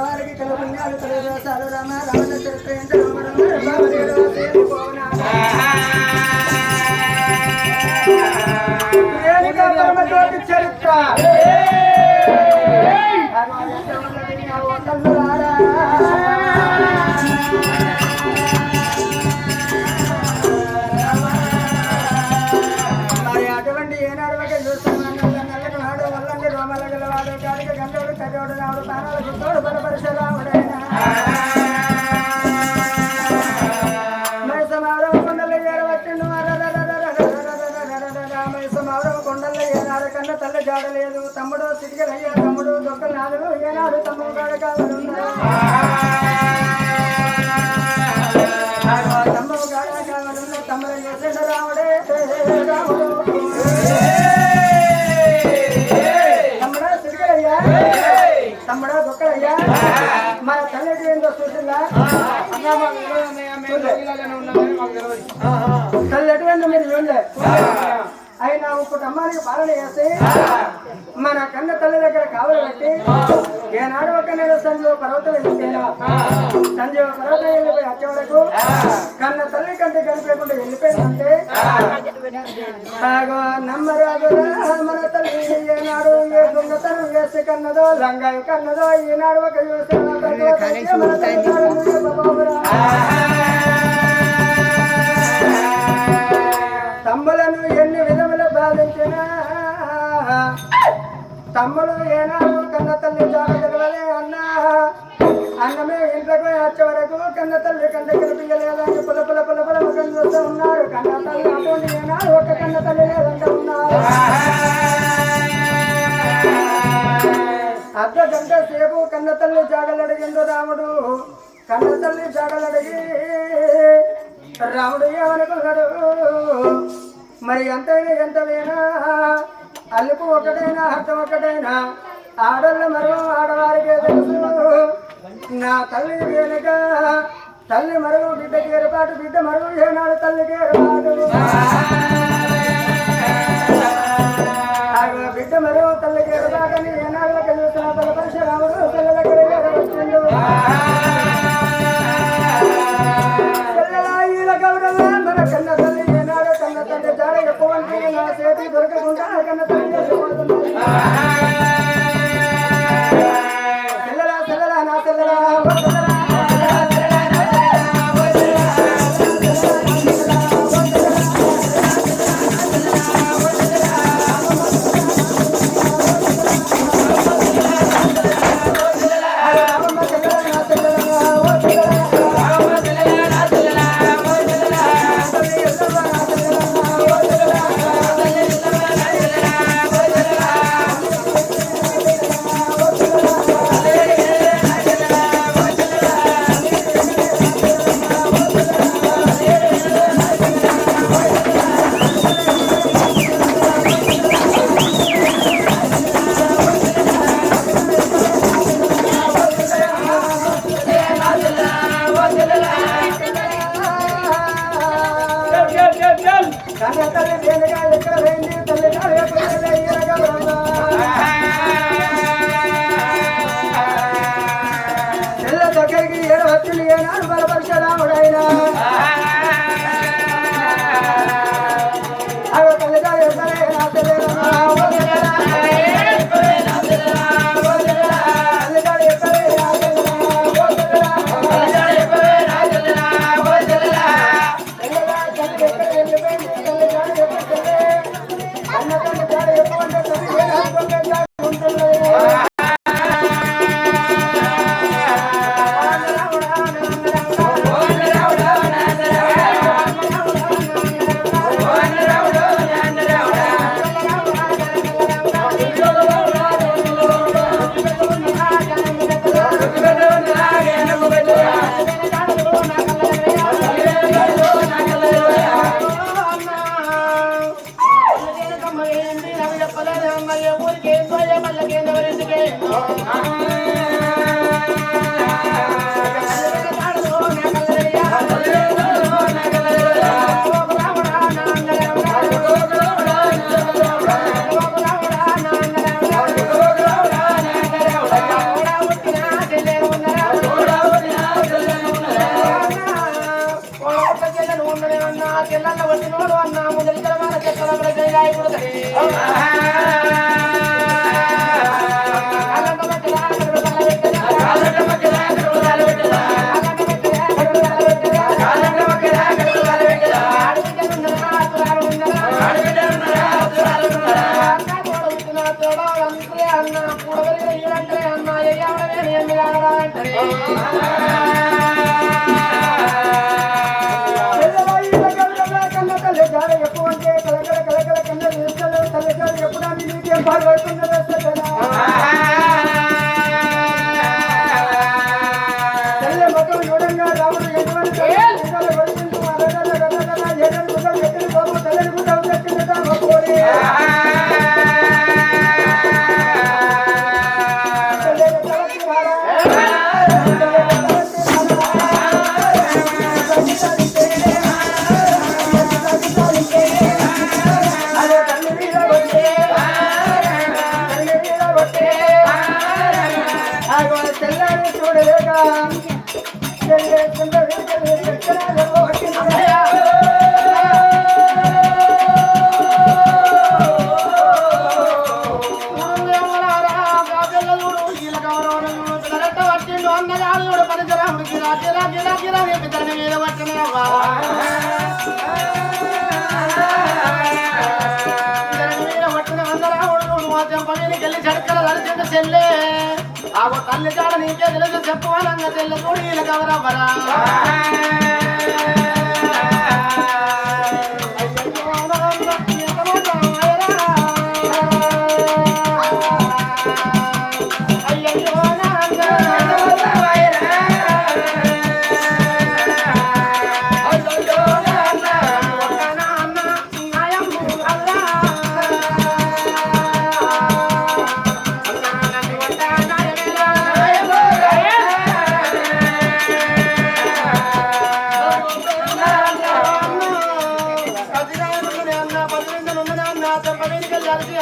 వారికి కలు పుణ్యాలు కలు దోషాలు రామ రామ చరిత్ర అటువంటి ఏనాడు చూస్తున్నాడు వల్లండి రోమల గలవాడు కాడిక గంటోడు కజోడు రావుడు ప్రాణాల గుర్తోడు బలపరిశరాముడైనా మైసమారవ కొండల ఏరవచ్చిండు మైసమారవ కొండల ఏనాడు కన్న తల్లి జాడలేదు తమ్ముడు సిటికలయ్యా తమ్ముడు దొక్కలు నాలుగు ఏనాడు తమ్ముడు కాడ కావాలన్నారు తమ్ముడు కాడ కావాలన్న తమ్ముడు చేసిన రాముడే రాముడు తమ్ముడా దొక్కలయ్యా మన తల్లి ఏందో చూసిందా తల్లి ఎటువంటి మీరు చూడలే అయినా ఇంకొక అమ్మానికి పాలన చేసి మన కన్న తల్లి దగ్గర కావలు పెట్టి ఏనాడు ఒక నెల సంజీవ పర్వతం వెళ్ళిపోయినా సంజీవ పర్వతం వెళ్ళిపోయి వచ్చే వరకు కన్న తల్లి కంటే కనిపించకుండా వెళ్ళిపోయిందంటే నమ్మరాగురా మన తల్లి ఏనాడు ఏ దొంగతనం వేసి కన్నదో లంగాయి కన్నదో ఈనాడు ఒక తమ్ములను ఎన్ని విధములు బాధించినా తమ్ముడు ఏనాడు కన్న తల్లి జాడ తెలవలే అన్నా అన్నమే ఇంట్లోకి వచ్చే వరకు కన్న తల్లి కంట కనిపించలేదని పుల పుల పుల పుల ముఖం చూస్తూ ఉన్నారు కన్న తల్లి అటువంటి ఏనాడు ఒక కన్న తల్లి లేదంట ఉన్నారు అర్ధ గంట సేపు కన్న తల్లి జాడలడిగిండు రాముడు కన్న తల్లి జాడలడిగి రాముడు ఏమనుకున్నాడు మరి ఎంతైనా ఎంతైనా అల్లుపు ఒకటైనా అర్థం ఒకటైనా ఆడళ్ళు మరో ఆడవారికే తెలుసు నా తల్లి వెనుక తల్లి మరుగు బిడ్డకి ఏర్పాటు బిడ్డ మరుగు ఏనాడు తల్లికి ఏర్పాటు బిడ్డ మరుగు తల్లికి ఏర్పాటని ఏనాడు చూసిన బలపరిశ రాముడు పిల్లల వచ్చిండు మన కన్న తల్లి ఏనాడు కన్న తల్లి జాడ ఎక్కువ నా చేతి దొరకకుండా కన్న తల్లి చెల్లెలా చెల్లెలా నా చెల్లెలా తీసుకునే అన్న కూడగలిగిన ఈడంటే అన్న ఎయ్యాడమే ఎందుకు అంటే ఎక్కువ అంటే కలకల కలకల కన్నా తల్లిగారు ఎప్పుడు నీకేం పాడుపడుతుందో తల్లి మొత్తం చూడంగా రాముడు ఎటువంటి తల్లిని కూడా కోరి తెల్లని చూడలేక అన్నగాడు పరిసరాముడికి రాజీరా గిరా గిరా వేపితని మీద వచ్చినవా చెంపమీదికెళ్ళి చెడకల దర్శన చెల్లే ఆగో తల్లి కాడ నీకే తెలుసు చెప్పువాలంగా తెల్ల తోడీల కవరవ్వరా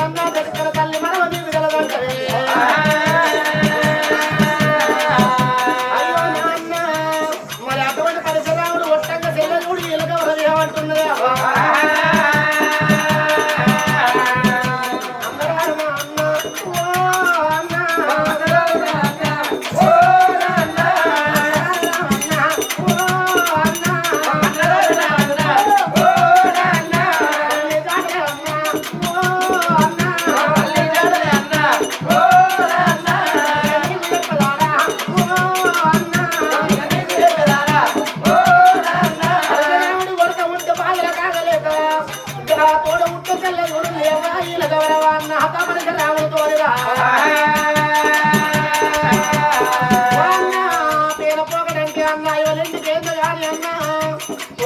అన్నా దగ్గర తల్లి మనం నీకు తెలదంటే అయ్యో నాన్న మరి అటువంటి పరిసరాముడు ఒట్టంగా చెల్లెడు ఇలాగ ఏమంటున్నది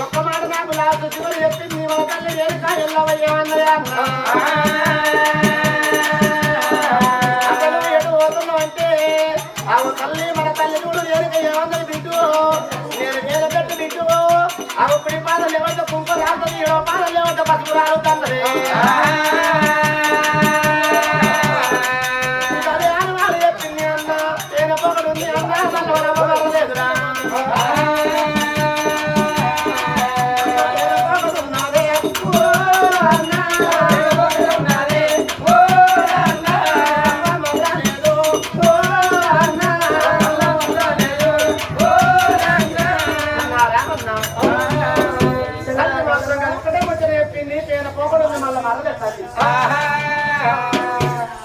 ఒక్క మాట నాకు లాస్ట్ చివరి చెప్పింది మన తల్లి వేరుక ఎల్లవయ్యేమన్నది అసలు ఎటు పోతున్నావు అంటే ఆ తల్లి మన తల్లి చూడు వేరుక ఏమన్నది బిడ్డు నేను వేల పెట్టి బిడ్డు ఆ ఒక్కడి పాదలు ఎవరితో కుంకుమ రాస్తుంది ఏడో పాదలు ఎవరితో పసుపు రాలుతున్నది అదే అనుమానం చెప్పింది అన్న నేను పొగడుంది అన్న నన్ను లేదురా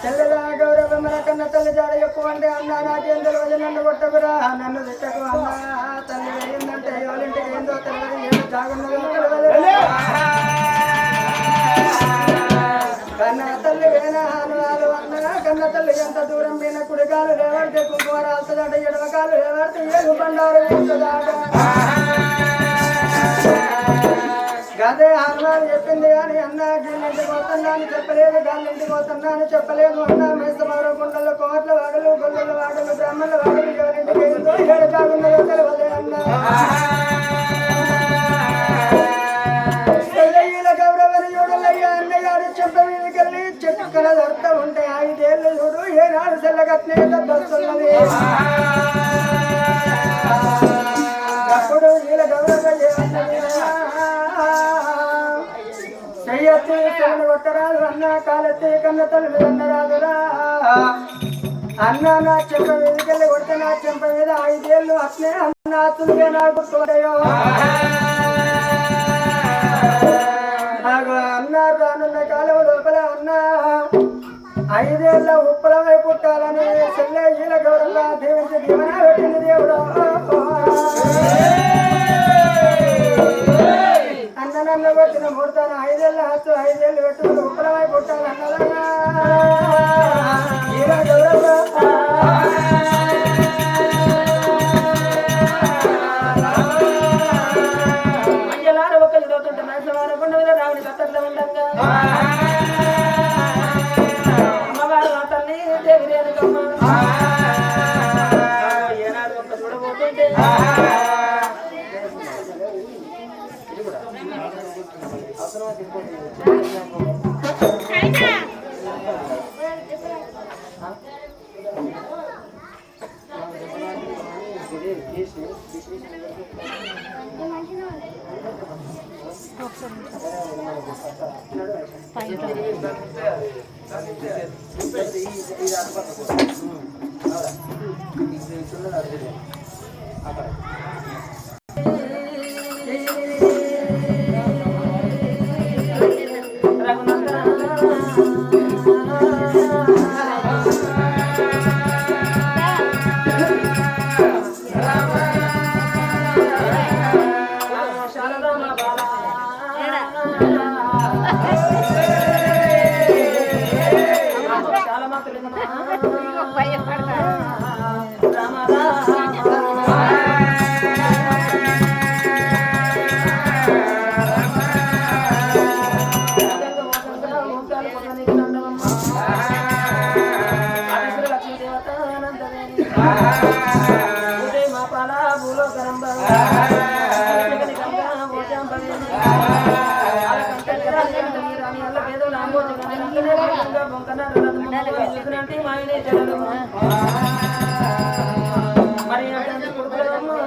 తెల్లలా గౌరవ మన కన్న తల్లి జాడ ఎక్కువ అంటే అన్నా నాకేం తెలియదు నన్ను కొట్టకురా నన్ను తిట్టకు అన్నా తల్లి వేయిందంటే ఎవరింటికి ఏందో తెలియదు ఏదో జాగున్నదో తెలియదు కన్న తల్లి వేనా అనువాలు అన్నా కన్న తల్లి ఎంత దూరం పోయిన కుడికాలు రేవాడితే కుంకుమ రాస్తుందట ఎడవకాలు రేవాడితే ఏడు బండారు వేస్తుందట గదే హనుమాన్ చెప్పింది కానీ అన్న గిల్లింటికి పోతున్నా అని చెప్పలేదు గాలింటికి పోతున్నా అని చెప్పలేదు అన్న మేసమారు గుండెలు కోట్ల వాడలు గొల్లల వాడలు బ్రహ్మల వాడలు ఎవరింటికి ఏందో ఏడు కాగున్నదో తెలియదే అన్న గౌరవని చూడలయ్యా అన్నగారు చెప్ప మీదకెళ్ళి చెట్టుకల దొరుకుతూ ఉంటే 5 ఏళ్ళు చూడు ఏనాడు సెల్లగట్నే దొరుకుతున్నది అప్పుడు వీళ్ళ గౌరవ చెయ్యొత్తి తల్లిని కొట్టరాదు అన్న కాలెత్తి కన్న తల్లి అన్నరాదురా అన్న నా చెంప మీదకెళ్ళి కొడితే నా చెంప మీద 5 ఏళ్ళు అట్నే అన్న తులిగే నా గుర్తుంటాయో అన్న రానున్న కాలం లోపల అన్న 5 ఏళ్ళ ఉప్పలమై పుట్టాలని చెల్లె ఈల గౌరవంగా దీవించి దీవెన పెట్టింది దేవుడు. అన్ననన్ను పెట్టిన ముడతాను 5 ఏళ్ళ హస్తు 5 ఏళ్ళు పెట్టుకుని ఉప్పలమై పుట్టాలన్నదా ఈల గౌరవంగా రావుని కత్తట్లో ఉండగా అమ్మవారు ఆ తల్లి దేవి రేణుకమ్మ ఏనాడు ఒక్క చూడబోతుంటే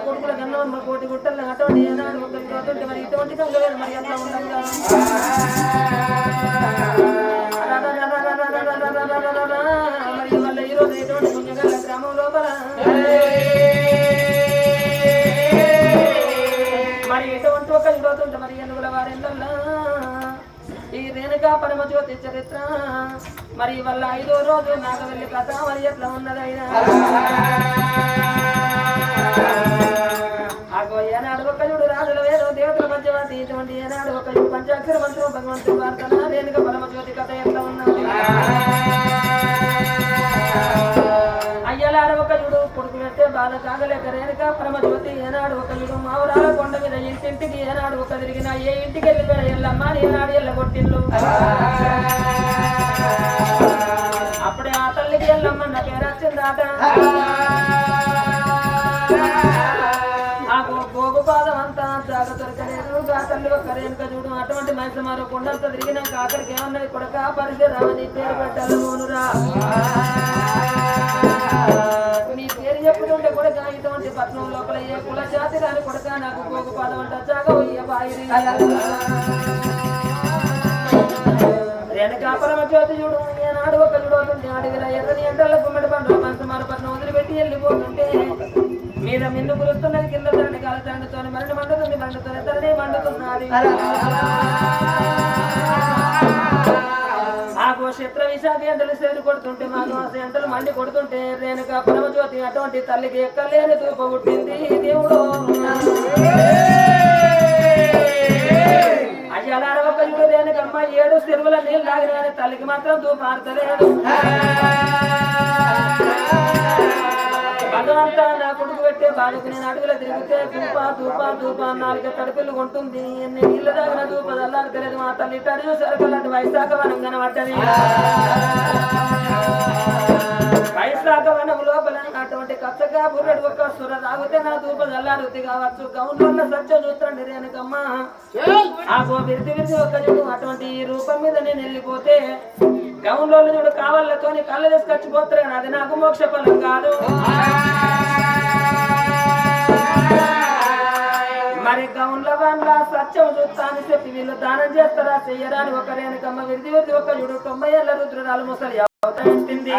కొడుకుల కన్నా కోటి గుట్టలు అటువంటి ఏనాడు ఒకటి మరి ఇటువంటి కంగలేదు మరి అట్లా ఉండగా మరి వాళ్ళ ఈరోజు ఎటువంటి పుణ్యగల గ్రామం లోపల మరి ఎటువంటి ఒక ఈరోజు మరి ఎన్నుగుల వారెళ్ళ ఈ రేణుకా పరమజ్యోతి చరిత్ర మరి వాళ్ళ 5వ రోజు నాగవెల్లి కథ మరి ఎట్లా ఉన్నదైనా ఏనాడు ఒక యుడు రాజుల వేరు దేవతల మధ్యవర్తి ఇటువంటి ఏనాడు ఒక యుడు పంచాక్షర మంత్రం భగవంతుడు వార్తన రేణుక పరమజ్యోతి కథ ఎట్లా ఉన్నది అయ్యలాడ ఒక యుడు కొడుకు పెట్టే బాధ కాగలేక రేణుక పరమజ్యోతి ఏనాడు ఒక యుడు మావురాల కొండ మీద ఇంటింటికి ఏనాడు ఒక తిరిగిన ఏ ఇంటికి వెళ్ళిపోయిన ఎల్లమ్మ ఏనాడు ఎల్లగొట్టిల్లు అప్పుడే ఆ తల్లికి ఎల్లమ్మ నా పేరు వచ్చిందాట గోగుపాదం అంతా జాగ దొరకలేదు గా తల్లి ఒక్క రేణుక చూడు అటువంటి మనిషి మరో కొండంత తిరిగినాక అక్కడికి ఏమన్నది కొడక పరిశరామని పేరు పెట్టాలి మోనురా నీ పేరు చెప్పుతుంటే కొడక ఇటువంటి పట్నం లోపల ఏ కుల జాతి రాని కొడక నాకు గోగుపాదం అంట జాగ పోయ్య బాయి రేణుకా పరమజ్యోతి చూడు ఏనాడు ఒక చూడవుతుంటే అడవిలో ఎర్రని ఎండల గుమ్మడి పండు మనసు మరో పట్నం వదిలిపెట్టి వెళ్ళిపోతుంటే మీద మిన్ను కురుస్తున్నది కింద తరని కాలతండుతో మరణి మండుతుంది మండుతుంది తరని మండుతున్నది ఆ గోక్షేత్ర విశాఖ ఎండలు సేరు కొడుతుంటే మా గోస ఎండలు మండి కొడుతుంటే రేణుకా పరమజ్యోతి అటువంటి తల్లికి ఎక్కలేని తూప పుట్టింది దేవుడు అయ్యాల ఒక యుడు రేణుకమ్మ 7 చెరువుల నీళ్ళు తాగిన కానీ తల్లికి మాత్రం తూప ఆడతలేదు భగవంతా నా కొడుకు పెట్టే బాధకు నేను అడుగులో తిరిగితే ధూపా 4 తడుపులు కొంటుంది ఎన్ని నీళ్ళు తాగిన ధూప చల్లాడతలేదు మా తల్లి తడి సరుకులాంటి వైశాఖ వనం కనబడ్డది వైశాఖ వనం లోపల అటువంటి కచ్చగా బుర్రడు ఒక్క సుర తాగితే నా ధూప చల్లారుతి కావచ్చు గౌన్లో సత్యం చూస్తండి రేణుకమ్మ ఆ విరిది ఒక్క చూడు అటువంటి రూపం మీద నేను వెళ్ళిపోతే గౌన్లో చూడు కావాలతో కళ్ళ తీసుకొచ్చిపోతారు అది నాకు మోక్ష ఫలం కాదు మరి గౌన్ల వాళ్ళ సత్యం చూస్తా అని చెప్పి వీళ్ళు దానం చేస్తారా చెయ్యరాని ఒక రేణుకమ్మ విరిది ఒక చూడు 90 ఏళ్ళ రుద్రురాలు ముసలి అవుతుంది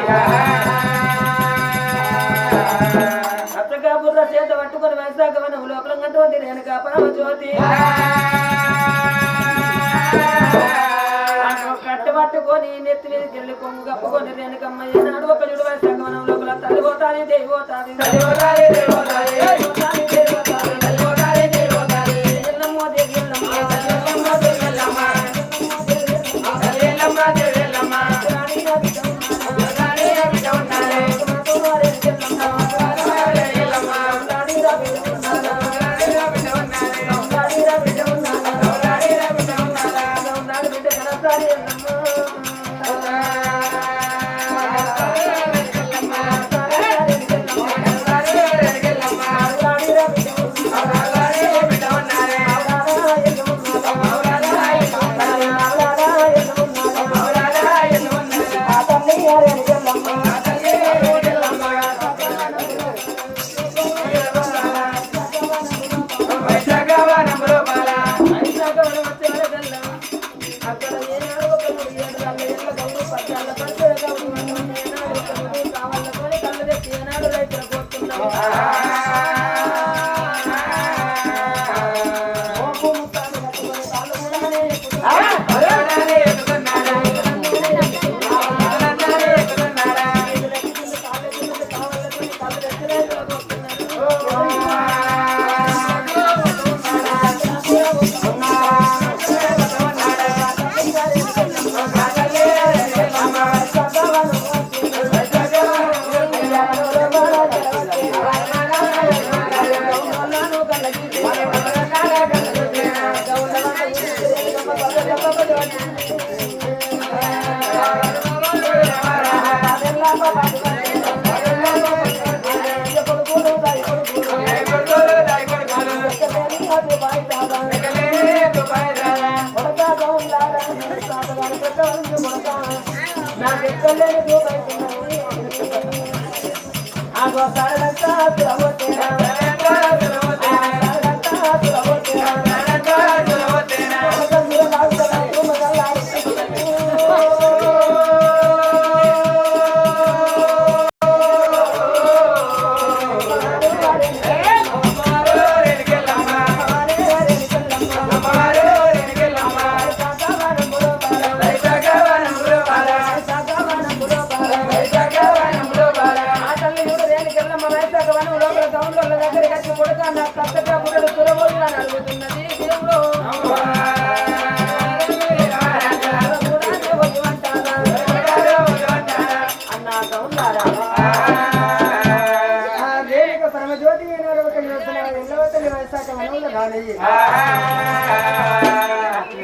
అత్తగా బుర్ర చేత పట్టుకొని వైశాఖ వనం లోపల అటువంటి రేణుకా పరమజ్యోతి కట్టబట్టుకొని నెత్తి మీద గిల్లి కొంగు కప్పుకొని రేణుకమ్మ ఏనాడు ఒక జుడు వయసు సగమనం లోపల తల్లి పోతాది దేవి పోతాది ఎల్లమ్మో దేవి ఎల్లమ్మ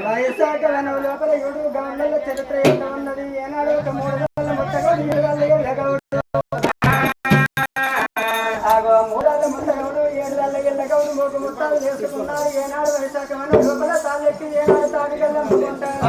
వైశాఖ వనం లోపల 7 గౌండ్ల చరిత్ర ఎంత ఉన్నది ఏనాడు ఒక 3 ముత్తగా 7 గౌడు మూడు ముత్తాలు చేసుకున్నారు ఏనాడు వైశాఖ వనం లోపల తాళ్ళెక్కి ఏనాడు తాడికల్లా ముందుంటారు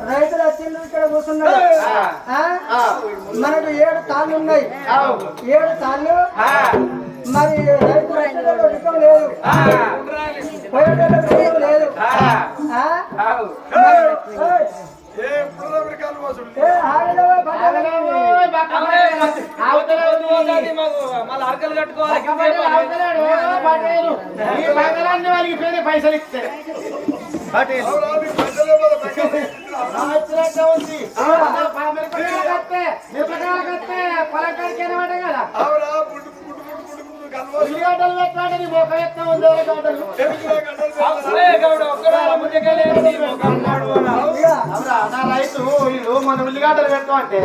రైతులు వచ్చిండ్రు ఇక్కడ కూర్చున్నారు. మనకు 7 తాళ్ళు ఉన్నాయి. 7 తాళ్ళు మరి రైతులు వచ్చేటప్పుడు రికం లేదు, పోయేటప్పుడు రికం లేదు. పైసలు ఇస్తే ఉల్లిగడ్డలు పెట్టాడు నీ మొక్క ఎత్తా ఉంది. రైతు వీళ్ళు మన ఉల్లిగడ్డలు పెట్టు అంటే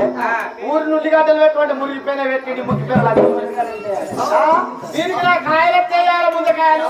ఊరిని ఉల్లిగడ్డలు పెట్టు అంటే మురిగిపోయిన పెట్టి ముక్కిపోయాలి. దీనికి నా కాయలు ఎత్తేయాలి ముందకాయలు.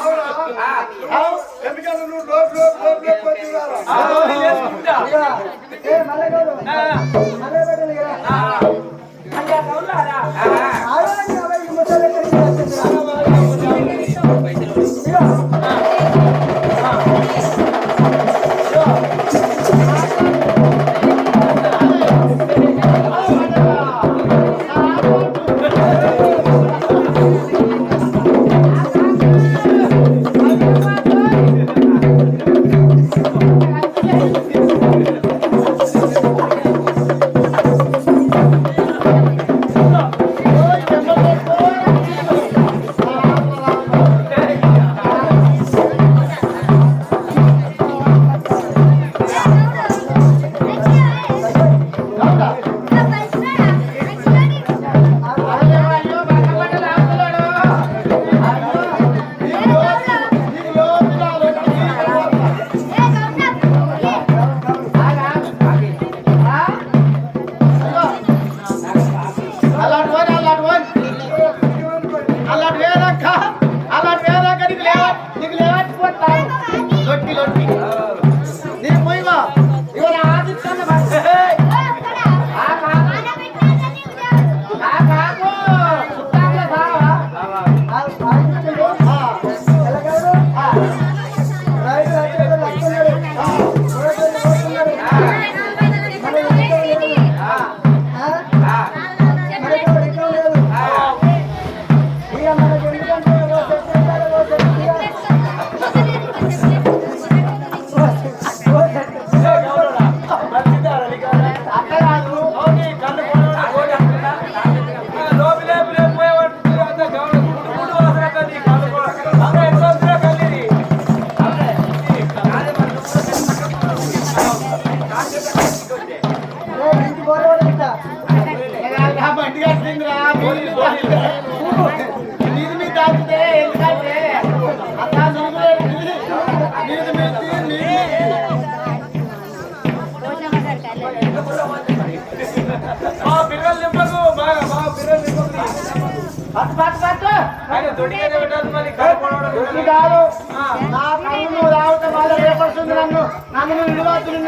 నన్ను విలువతులు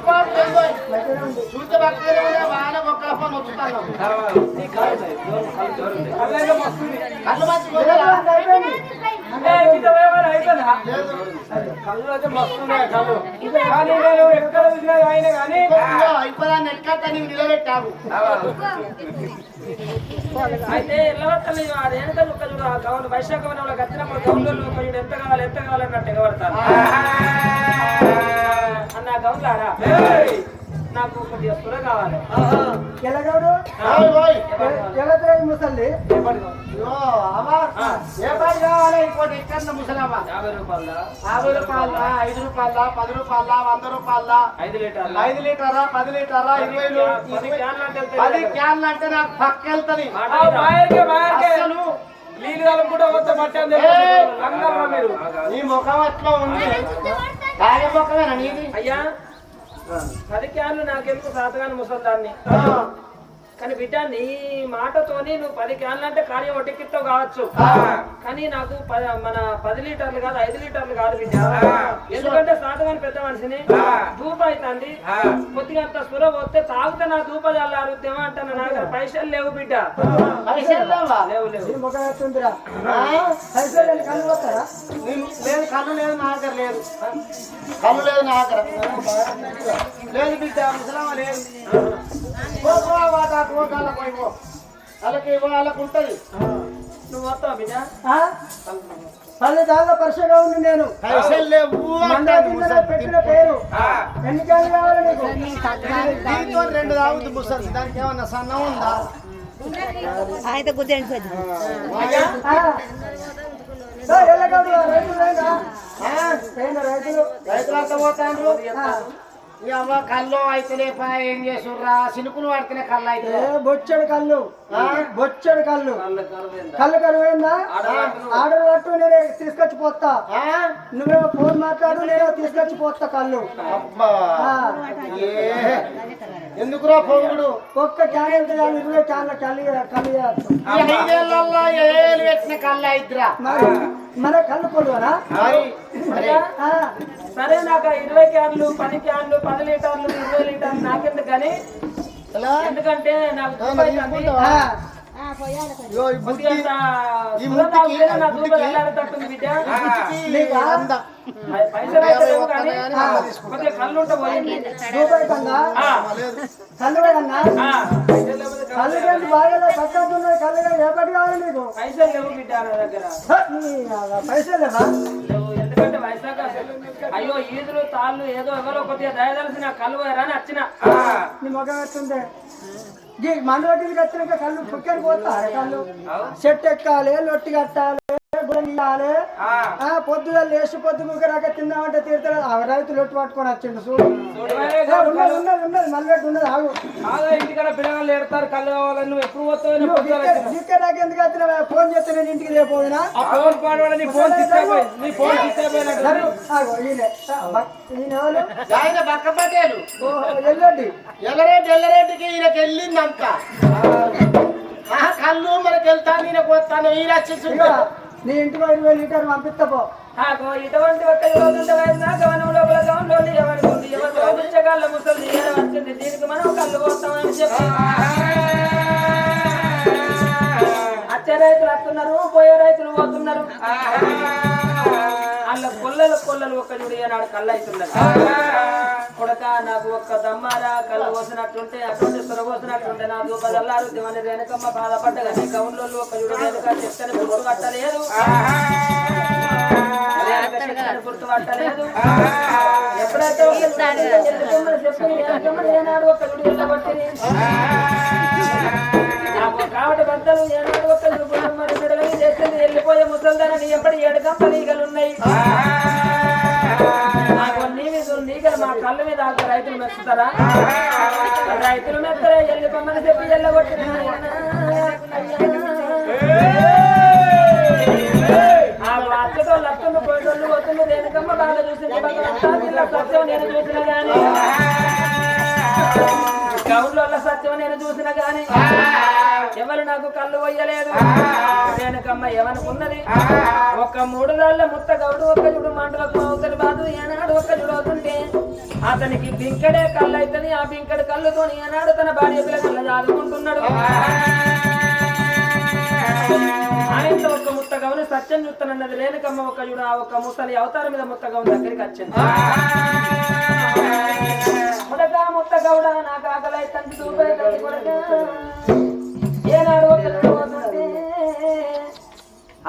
పట్టుకొని చూస్తే భక్తులు బాగా మొక్కల పని వచ్చుతాను. కళ్ళు అయితే మస్తున్నాయి కళ్ళు. కానీ నేను ఎక్కడ చూసినా ఆయన కానీ అయిపోయాన్ని ఎక్కడ నీవు నిలబెట్టావు. అయితే ఎల్లవత్తలు అది వెనక చుక్క చూడ గౌన్ వైశాఖ వనంలో కట్టినప్పుడు గౌన్లో చూడు ఎంత కావాలన్నట్టు ఎగబడతాను అన్న గౌన్లారా. నాకు కొద్దిగా సుర కావాలి. ముసలి ఏ పని కావాలి? ఒకటి ఎక్కడ ముసలామా 50 రూపాయల 50 రూపాయల 5 రూపాయల 10 రూపాయల 100 రూపాయల 5 లీటర్ల 5 లీటరా 10 లీటరా 20 10 క్యాన్లు అంటే నాకు పక్క వెళ్తుంది అసలు నీళ్ళు కలుపుకుంటూ వస్తే మట్టం మీరు నీ ముఖం అట్లా ఉంది తాగే ముఖమేనా నీది అయ్యా 10 క్యాన్లు నాకెందుకు సాతగాని ముసల్దాన్ని కానీ బిడ్డ నీ మాటతోని నువ్వు 10 క్యాన్లు అంటే కార్యం ఒటికిస్తావు కావచ్చు కానీ నాకు మన 10 లీటర్లు కాదు 5 లీటర్లు కాదు బిడ్డ ఎందుకంటే సాతగాని పెద్ద మనిషిని ధూప అవుతుంది కొద్దిగా అంత సుర పోతే తాగితే నా ధూప చల్లారుద్దేమో అంటాను నా దగ్గర పైసలు లేవు బిడ్డ లేవు లేదు కళ్ళు లేదు నా దగ్గర లేదు కళ్ళు లేదు నా దగ్గర లేదు బిడ్డ ముసలామా లేదు వాళ్ళకి వాళ్ళకు ఉంటది నువ్వు వస్తావు బిడ్డ పల్లె చాలా పరిచయంగా ఉంది నేను పైసలు లేవు పెట్టిన పేరు ఎన్ని కాళ్ళు కావాలి నీకు దీంతో 2 తాగుద్ది ముసలి దానికి ఏమన్నా సన్నం ఉందా అయితే గుర్తు ఎల్లగడు రైతులు రైతులు రైతులంతా పోతాండ్రు అవ్వ కళ్ళు అయితే ఏం చేసుర్రా చినుకులు పడితేనే కళ్ళు అయితే బొచ్చడు కళ్ళు బొచ్చడు కళ్ళు కళ్ళు కరువైందా ఆర్డర్ పట్టు నేనే తీసుకొచ్చి పోతా నువ్వేమో ఫోన్ మాట్లాడు నేనే తీసుకొచ్చి పోతా కళ్ళు ఎందుకురా పొగుడు ఒక్క క్యాన్ ఎంత 20 క్యాన్ల కళ్ళు 5 ఏళ్ళు పెట్టిన కళ్ళు అయిద్దిరా మన కళ్ళు కొలువనా సరే నాకు 20 క్యాన్లు 10 క్యాన్లు 10 లీటర్లు 20 లీటర్లు నాకెందుకు కానీ ఎందుకంటే నాకు పైసలు అయితే లేవు కానీ కొద్దిగా కళ్ళు ఉంటే పోయింది పైసలు లేవు బిడ్డ నా దగ్గర పైసలు లేవా ఎందుకంటే వైశాఖ అయ్యో ఈదులు తాళ్ళు ఏదో ఎవరో కొద్దిగా దయదలిసి నాకు కళ్ళు పోయారా అని వచ్చిన నీ మొగ వస్తుంది మండలోకి వచ్చినాక కళ్ళు పుక్కని పోతారు కళ్ళు చెట్టు ఎక్కాలి లొట్టి కట్టాలి గుడాలి పొద్దుగా లేచి పొద్దు ముగ్గురాక తిందామంటే తీరుతాడు రైతు లొట్టు పట్టుకొని వచ్చిండు చూడు ఉన్నది ఉన్నది మల్లెట్టు ఉన్నది ఆగు ఇంటికాడ పిల్లలు ఎడతారు కళ్ళు కావాలని నువ్వు ఎప్పుడు పోతావు ఇక్కడ ఎందుకు వచ్చిన ఫోన్ చేస్తే నేను ఇంటికి లేకపోయినా ఫోన్ పాడవాడు నీ ఫోన్ ఆయన బక్క పటేలు ఎల్లండి ఎల్లరెడ్డికి ఈయనకి వెళ్ళిందంత కళ్ళు మనకి వెళ్తాను ఈయనకు వస్తాను ఈయన నీ ఇంటికి 20 లీటర్లు పంపిస్తాపో ఇటువంటి ఒక్క గమనం లోపల గమనంలో ఎవరికి ఉంది ఎవరు పుచ్చగాళ్ళ ముసలి వచ్చింది దీనికి మనం కళ్ళు పోతామని చెప్పి వచ్చే రైతులు వస్తున్నారు పోయే రైతులు పోతున్నారు వాళ్ళ కొల్లలు ఒక్క చూడు నాడు కళ్ళు అవుతున్నారు కొడక నాకు ఒక్క దమ్మారా కళ్ళు పోసినట్టుంటే అటువంటి సొర పోసినట్టుంటే నా దూపదల్లారు దివని వెనకమ్మ బాధపడ్డగా నీ కౌన్లో ఒక్క చూడు వెనుక చెప్తాను గుర్తు పట్టలేదు గుర్తు పట్టలేదు ఎప్పుడైతే చెప్పి ఏనాడు ఒక్క చూడు వెళ్ళబట్టి కాబట్టి బద్దలు ఏనాడు ఒక్క మరి బిడలని చేసింది వెళ్ళిపోయే ముసల్దానని ఎప్పటి 7 కంపెనీలు ఉన్నాయి నాకు నీగలు మా కళ్ళ మీద ఆకు రైతులు మెచ్చుతారా రైతులు మెత్తరా వెళ్ళిపోమని చెప్పి వెళ్ళగొట్టిన అత్తతో లత్తులు పోయేటోళ్ళు పోతుంది దేనికమ్మ బాగా చూసింది సత్యం నేను చూసిన గాని గౌన్లో సత్యం నేను చూసిన గాని ఎవరు నాకు కళ్ళు పోయలేదు దేనికమ్మ ఏమనుకున్నది ఒక 3 రాళ్ళ ముత్త గౌడు ఒక్క చూడు మంటలకు ఒకరి బాధ ఏనాడు ఒక్క చూడు అవుతుంటే అతనికి బింకడే కళ్ళు అవుతుంది ఆ బింకడి కళ్ళుతో ఏనాడు తన భార్య పిల్ల కళ్ళ ఆదుకుంటున్నాడు ఆయనతో ఒక ముత్త గౌని సత్యం చూస్తానన్నది రేణుకమ్మ ఒక చూడు ఆ ఒక్క ముత్తని అవతారం మీద ముత్త గౌని దగ్గరికి వచ్చింది కొడక ముత్త గౌడ నాకు ఆకలి అవుతుంది చూపేది కొడక ఏనాడు పోతుంటే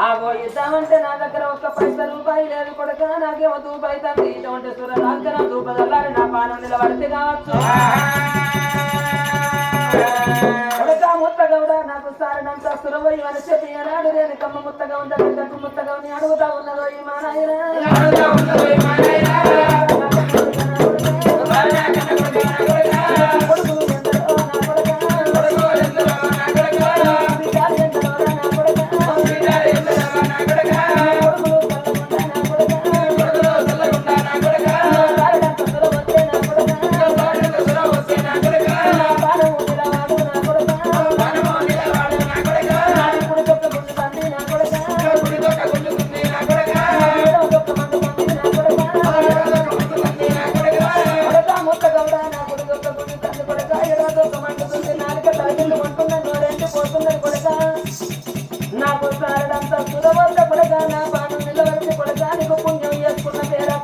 ఆగో ఇద్దామంటే నా దగ్గర ఒక్క ₹1 లేదు కొడక నాకేమో దూపు అవుతుంది ఇటువంటి సురలాగా దూపదల్లారి నా పానం నిలబడితే కావచ్చు కొడక ముత్త ముత్తగౌడ నాకు సారనంత సురవై అని చెప్పి ఏనాడు నేను కమ్మ ముత్తగా ఉందని దగ్గు ముత్తగా అడుగుతా ఉన్నదో ఈ మా నాకు సారడంతా సురవంత కొడగా నా పాను నిలబడితే కొడగా నీకు పుణ్యం చేసుకున్న పేరా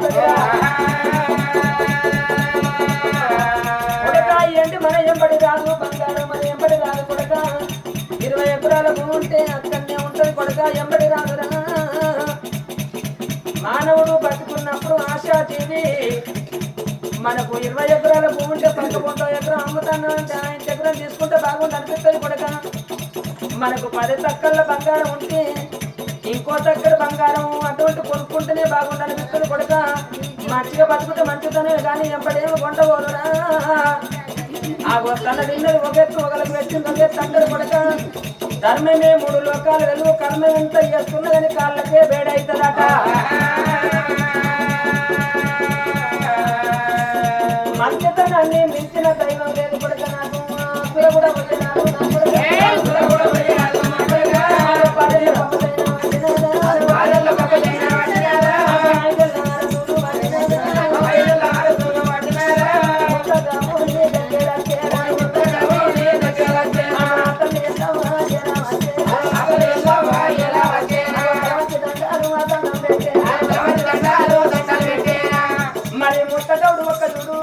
కొడక ఏంటి మన ఎంబడి రాదు బంగారం మన ఎంబడి రాదు కొడక 20 ఎకరాల భూమి ఉంటే అక్కడనే ఉంటది కొడక ఎంబడి రాదురా మానవుడు బతుకున్నప్పుడు ఆశాజీవి మనకు 20 ఎకరాల భూమి ఉంటే 11 ఎకరం అమ్ముతాను అంటే ఆయన ఎకరం తీసుకుంటే బాగుంది అనిపిస్తుంది కొడక మనకు 10 తక్కల బంగారం ఉంటే ఇంకో తక్కడ బంగారం అటువంటి కొనుక్కుంటేనే బాగుంది అనిపిస్తుంది కొడక మంచిగా బతుకుంటే మంచితోనే కానీ ఎంపడేమో కొండబోరురా ఆ తన తిన్నది ఒక ఎత్తు ఒకరికి వచ్చింది ఒక ఎత్తు అందరు కొడక ధర్మమే 3 లోకాలు వెలుగు కర్మ ఎంత చేసుకున్నా కానీ కాళ్ళకే వేడవుతుందట మంచితనాన్ని మించిన దైవం లేదు కొడక నాకు సుర కూడా వచ్చినారు మరి ముట్టటవుడు ఒక్క చూడు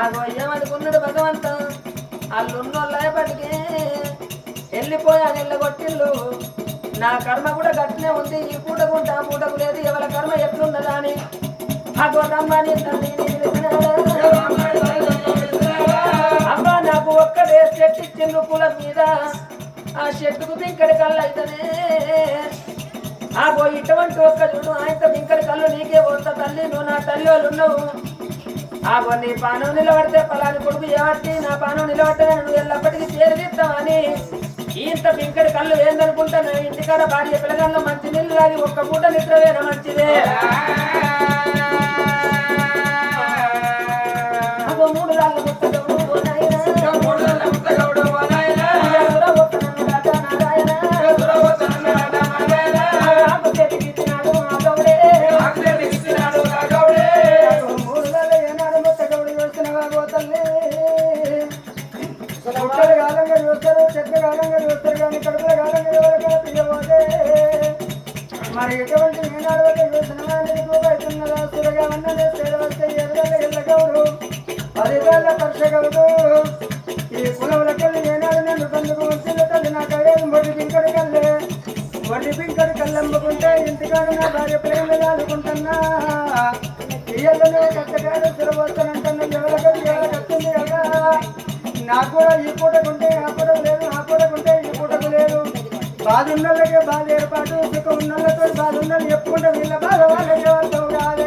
ఆగో ఏమనుకున్నాడు భగవంతం అల్లున్నోళ్ళపటికే వెళ్ళిపోయా నిల్లగొట్టిల్లు నా కర్మ కూడా గట్టినే ఉంది ఈ పూటకు ఉంటే ఆ పూటకు లేదు ఎవరి కర్మ ఎట్లున్నదా అని అగో రమ్మని అమ్మా నాకు ఒక్కడే చెట్టు ఇచ్చిండ్రు కులం మీద ఆ చెట్టుకు బింకడి కళ్ళు అయితేనే ఆగో ఇటువంటి ఒక్క చూడు ఆయన బింకడి కళ్ళు నీకే పోతా తల్లి నువ్వు నా తల్లి వాళ్ళు ఉన్నావు ఆగో నీ పానం నిలబడితే పలాని కొడుకు ఏమట్టి నా పానం నిలబడితే నువ్వు ఎల్లప్పటికీ చేరిస్తావని ఇంత బింకడి కళ్ళు ఏందనుకుంటా నా ఇంటికాడ భార్య పిల్లగాల్లో మంచి నీళ్ళు రాగి ఒక్క పూట నిద్రవేన మంచిదే అగో 3 రాళ్ళ ముత్తగౌడు మరి ఎటువంటి మీనాడు చూపుతున్నదా సురగా ఉన్నదే సేవస్తే ఎదురల్ల ఎల్లగౌడు 10 ఏళ్ళ పర్షగౌడు ఈ కులవులకెళ్ళి ఏనాడు నన్ను కందుకు వచ్చిన తల్లి నాకు అయ్యేది మొడి పింకడి కల్లే మొడి పింకడి కళ్ళమ్ముకుంటే ఇంటికాడు నా భార్య ప్రేమ ఆడుకుంటున్నా ఇయ్యలనే కట్టగాడు సురవస్తానంటున్నా ఎవరికది ఎవరికొచ్చింది కదా నాకు కూడా ఈ పూటకుంటే ఆ పూటకు లేదు ఆ పూటకుంటే ఈ పూటకు లేదు బాధ ఉన్నోళ్ళకే బాధ ఏర్పాటు సుఖం ఉన్నోళ్ళతో బాధ ఉన్నోళ్ళు చెప్పుకుంటే వీళ్ళ బాధ వాళ్ళకి ఎవరితో కాదు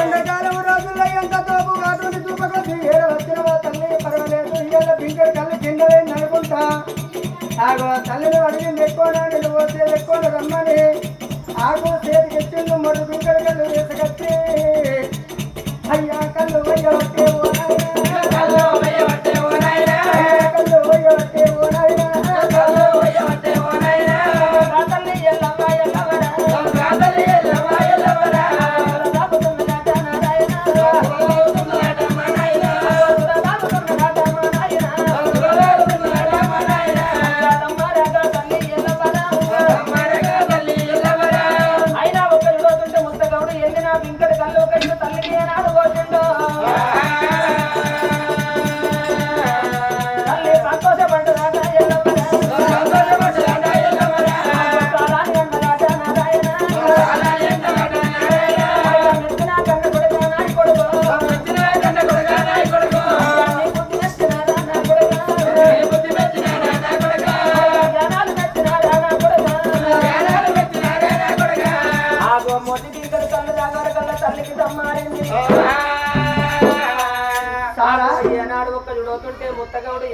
ఎండాకాలం రోజుల్లో ఎంత తోపు కాకుండా చూపకొచ్చి ఏడ వచ్చిన తల్లి పర్వాలేదు ఇయ్యాల పింకడి కళ్ళు కిందలేని అనుకుంటా ఆగో తల్లిని అడిగింది ఎక్కువ నేను పోతే ఎక్కువ రమ్మని ఆకు చేతికి ఎత్తిండు మరి పింకడి కళ్ళు వేసుకొచ్చి అయ్యా కళ్ళు వయ్యవట్టే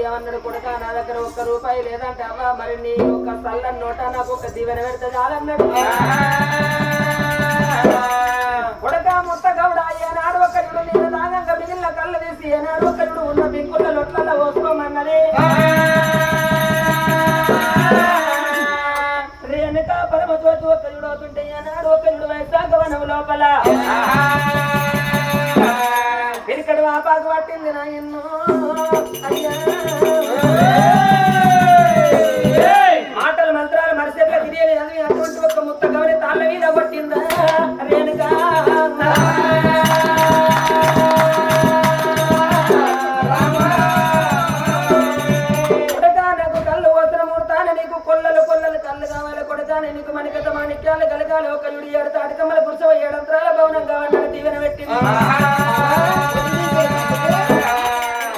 ఏమన్నాడు కొడుక నా దగ్గర 1 రూపాయి లేదంటే అవ్వ మరి నీ ఒక చల్లని నోట నాకు ఒక దీవెన పెడితే చాలన్నాడు కొడుక ముత్త గౌడ ఏనాడు ఒకడు నేను నాగంగా మిగిలిన కళ్ళు తీసి ఏనాడు ఒకడు ఉన్న బింకుల లొట్లలో పోసుకోమన్నది రేణుక పరమజ్యోతి ఒకడు అవుతుంటే ఏనాడు ఒకడు వైశాఖ వనం లోపల ఇక్కడ వాపాకు పట్టింది నా ఎన్నో అయ్యా మాటలు మంత్రాలు మరిసేట్ల తిరిగి అది అటువంటి ఒక ముత్త గౌరి తాళ్ళ మీద కొట్టిందా రేణుకా కొడగా నాకు కళ్ళు వసన మూడతాను నీకు కొల్లలు కొల్లలు కళ్ళు కావాలి కొడగానే నీకు మణికత మాణిక్యాలు గలగాలి ఒక యుడి 7 తాటికమ్మల పురుష 7 అంతరాల భవనం కావాలని దీవెన పెట్టింది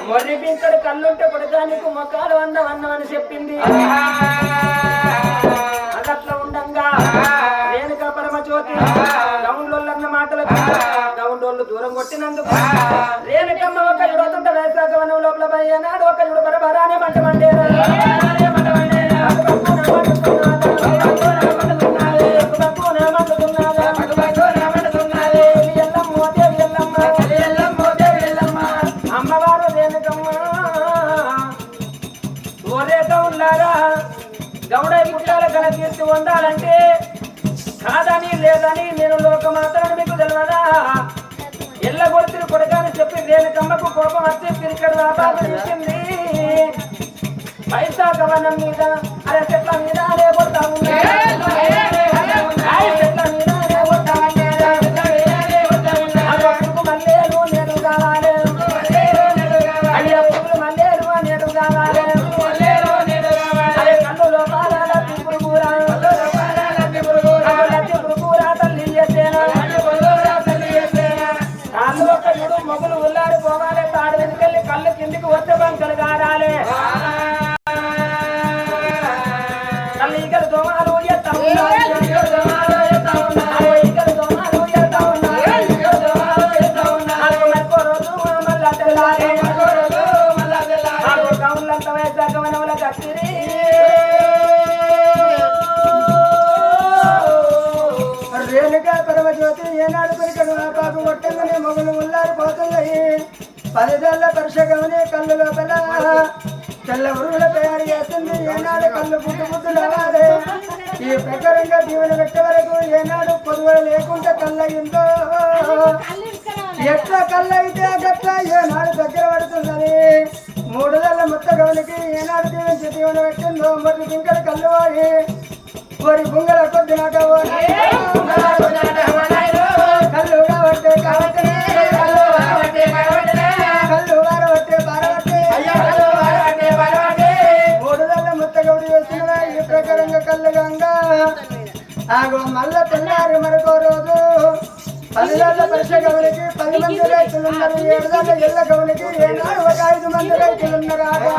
మొర్రిపించడు కళ్ళుంటే కొడగానికి మొక్కలు అన్నం అని చెప్పింది అదట్లా ఉండంగా రేణుకా పరమజ్యోతి గౌండ్లన్న మాటలకు గౌండోళ్ళు దూరం కొట్టినందుకు రేణుకమ్మ ఒక యుడతుంట వైశాఖ వనం లోపల పోయేనాడు ఒక యుడు బరబరానే మంట మండేరా అమ్మవారు రేణుకమ్మ ఓరే గౌండ్లారా గౌడై పుట్టాల కల కీర్తి పొందాలంటే కాదని లేదని నేను లోకమాతని మీకు తెలియదా ఎల్ల కొడుతులు కొడగాని చెప్పి రేణుకమ్మకు కోపం వచ్చి తిరిగడ వ్యాపారం చూసింది వైశాఖ వనం మీద అరే చెట్ల మీద అదే కొడతా చెట్ల మీద అదే కొడతా మల్లేలు నేను కావాలి అయ్యా పువ్వులు మల్లేలు నేను కావాలి అదే కళ్ళు లోపాల తిప్పుడు కూర తిప్పుడు కూర తల్లి చేసేనా కాళ్ళు ఒక యుడు మొగులు ఉల్లారి పోవాలి తాడు వెనుకెళ్ళి కళ్ళు కిందికి వచ్చే బంకలు కారాలి కళ్ళు ఈగలు దోమాలు ఎత్తా రేణుకా పరమజ్యోతి ఏనాడు పరికడు పాకు కొట్టంగానే మొగలు ఉల్లారిపోతున్నాయి 10 ఏళ్ల పరిశగమనే కళ్ళు లోపల తెల్ల ఉరుగుల తయారు చేస్తుంది ఏనాడు కళ్ళు పుట్టు రావాలి ఈ ప్రకారంగా దీవెన పెట్టే వరకు ఏనాడు పొదువులు లేకుండా కళ్ళయిందో ఎట్లా కళ్ళయితే గట్ల ఏనాడు దగ్గర పడుతున్నది 3 ఏళ్ల ముత్త గౌనికి ఏనాడు దీవించి దీవెన పెట్టిందో మరి ఇంకా కళ్ళు వాడి వరి బుంగల కొద్ది నాట కళ్ళు కాబట్టే కాబట్టి కళ్ళు వారబట్టే బారబట్టే 3 ఏళ్ల ముత్త గౌడి వేసిన ఈ ప్రకారంగా కళ్ళు గంగా ఆగో మల్ల తెల్లారి మరొక రోజు 10 ఏళ్ల పరిష గౌనికి 10 మంది రైతులున్నారు 7 ఏళ్ల ఎల్ల గౌనికి ఏనాడు ఒక 5 మంది రైతులున్నారు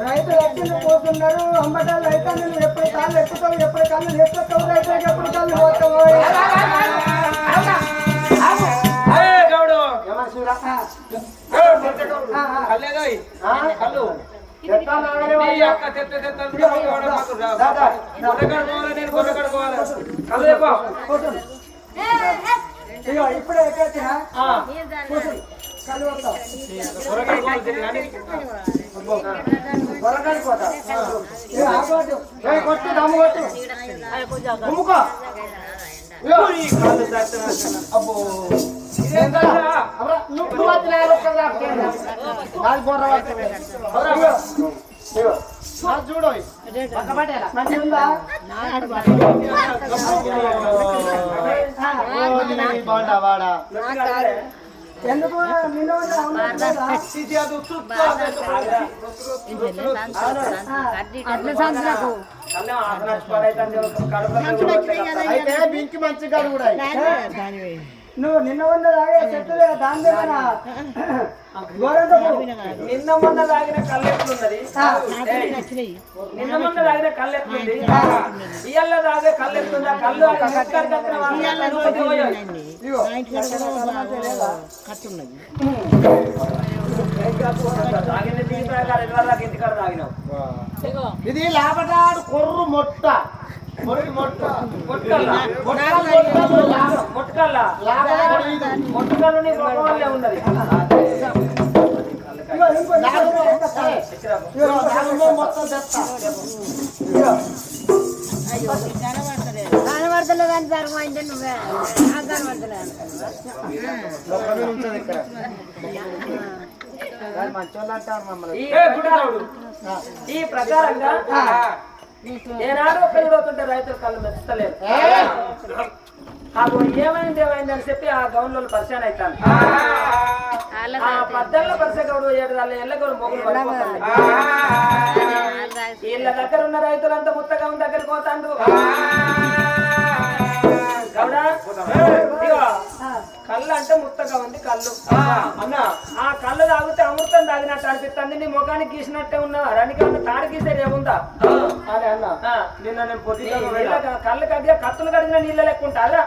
రైతు ఎత్తులు పోతున్నారు అమ్మటాలు అయితే నువ్వు ఎప్పుడు కాళ్ళు ఎక్కుతావు ఎప్పుడు కాళ్ళు ఎత్తుతావు రైతు ఎప్పుడు కాళ్ళు పోతావు ఇప్పుడే ఎక్కిన కళ్ళు వస్తావు కొట్టు దమ్ము కొట్టు అబ్బో చూడు మంచిగా ఎందుకు నిన్న అయితే బింకి మంచిగా కూడా నువ్వు నిన్న ఉన్న తాగే చెట్టు దాని మీద నిన్న మొన్న తాగిన కళ్ళు ఎట్లున్నది నిన్న మొన్న తాగిన కళ్ళు ఎట్లుంది ఇయ్యాల తాగే కళ్ళు ఎట్లుంది కళ్ళు తాగిన దీని ప్రకారం ఎదురు ఇంటికాడ తాగినావు ఇది లాభటాడు కొర్రు మొట్ట మొట్టకల్లు నీ మొక్కలే ఉన్నది మొత్తం చెప్తా కనబడతలేదు అని జరగమైంది నువ్వే కనబడతలేదు మంచోళ్ళు అంటారు మమ్మల్ని ఈ ప్రకారంగా ఏనాడు ఒక్కరు అవుతుంటే రైతులు కళ్ళు మెచ్చలేదు ఏమైంది అని చెప్పి ఆ గౌన్లో పరిచయం అవుతాను ఆ పద్దెల్ల పరిచయగౌడు 7 ఎల్లగౌడు మొగులు పడిపోతాను వీళ్ళ దగ్గర ఉన్న రైతులంతా ముత్తగం దగ్గరికి పోతాండు గౌడా కళ్ళు అంటే ముత్తగా ఉంది కళ్ళు అన్న ఆ కళ్ళు తాగితే అమృతం తాగినట్టు అనిపిస్తుంది నీ ముఖానికి గీసినట్టే ఉన్నావా రనికి ఉన్న తాడు గీసేది ఏముందా అని అన్న నిన్న నేను కళ్ళు కడిగా కత్తులు కడిగిన నీళ్ళ లెక్క ఉంటారా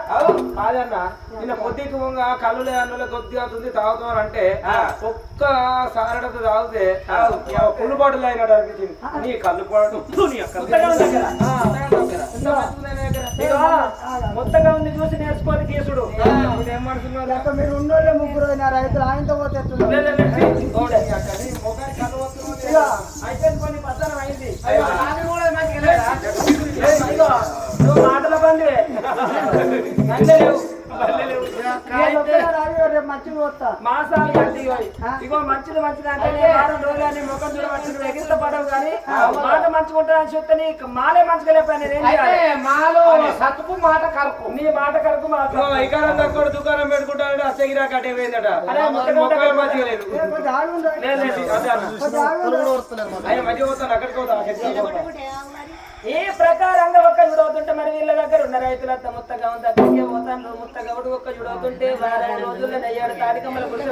కాదన్న నిన్న పొద్దుకు కళ్ళు లేదన్న కొద్దిగా అవుతుంది తాగుతాం అంటే ఒక్క సారడతో తాగితే పుల్లు బాటలు అయినట్టు అనిపించింది నీ కళ్ళు పోవడం మొత్తగా ఉంది చూసి నేర్చుకోని గీసుడు మీరు ఉన్నోళ్ళే ముగ్గురు రైతులు ఆయనతో పోతే అయిపోయింది కొన్ని పత్రం అయింది నువ్వు మాటల బందివే మంచిగా పోతా మాసాలు కట్టి ఇగో మంచిది అంటే వారం రోజులు అని ముఖం చూడవచ్చు ఎగిరిత పడవు కానీ మాట మంచిగా ఉంటుందని చెప్తే నీ మాలే మంచిగా లేకపోయినా మాలో సతుకు మాట కలుపు నీ మాట కలుపు ఐకారం తక్కువ దుకాణం పెట్టుకుంటాడు అచ్చగిరా కట్టే పోయిందట మంచిగా లేదు మధ్య పోతాను అక్కడికి పోతాను ఈ ప్రకారంగా ఒక్క చూడవుతుంటే మరి వీళ్ళ దగ్గర ఉన్న రైతులంతా ముత్తగా దగ్గరికి పోతాను ముత్తగవుడు ఒక్క చూడవుతుంటే వారం రోజుల్లో 7 తారీఖుల పురుషు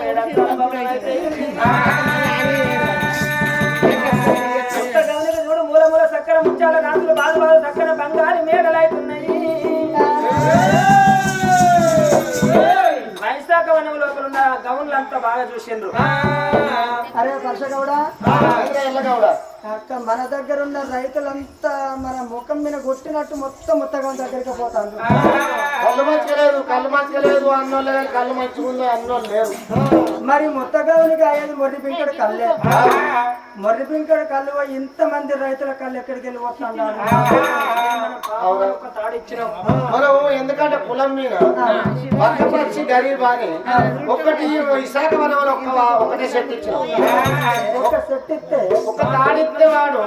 చూడు మూల మూల చక్కర ముత్యాల రాత్రులు బాధ చక్కర బంగారు మేడలు అవుతున్నాయి వైశాఖ వనం లోపల ఉన్న గౌన్లంతా బాగా చూసిండ్రు అరే పర్షగౌడ అక్క మన దగ్గర ఉన్న రైతులంతా మన ముఖం మీద కొట్టినట్టు మొత్తం ముత్తగం దగ్గరికి పోతాను కళ్ళు మంచిగా లేదు అన్నోళ్ళు కానీ కళ్ళు మంచిగా ఉంది అన్నోళ్ళు లేరు మరి ముత్తగవునికి అయ్యేది మొర్రి పింకడు కళ్ళే మొర్రి పింకడు కళ్ళు ఇంతమంది రైతుల కళ్ళు ఎక్కడికి వెళ్ళి పోతున్నారు మనం ఎందుకంటే కులం మీద పక్షి గరీబ్ అని ఒకటి విశాఖవనంలో ఒకటే సెట్ ఇచ్చాం ఒక సెట్ ఇస్తే ఒక తాడిస్తే వాడు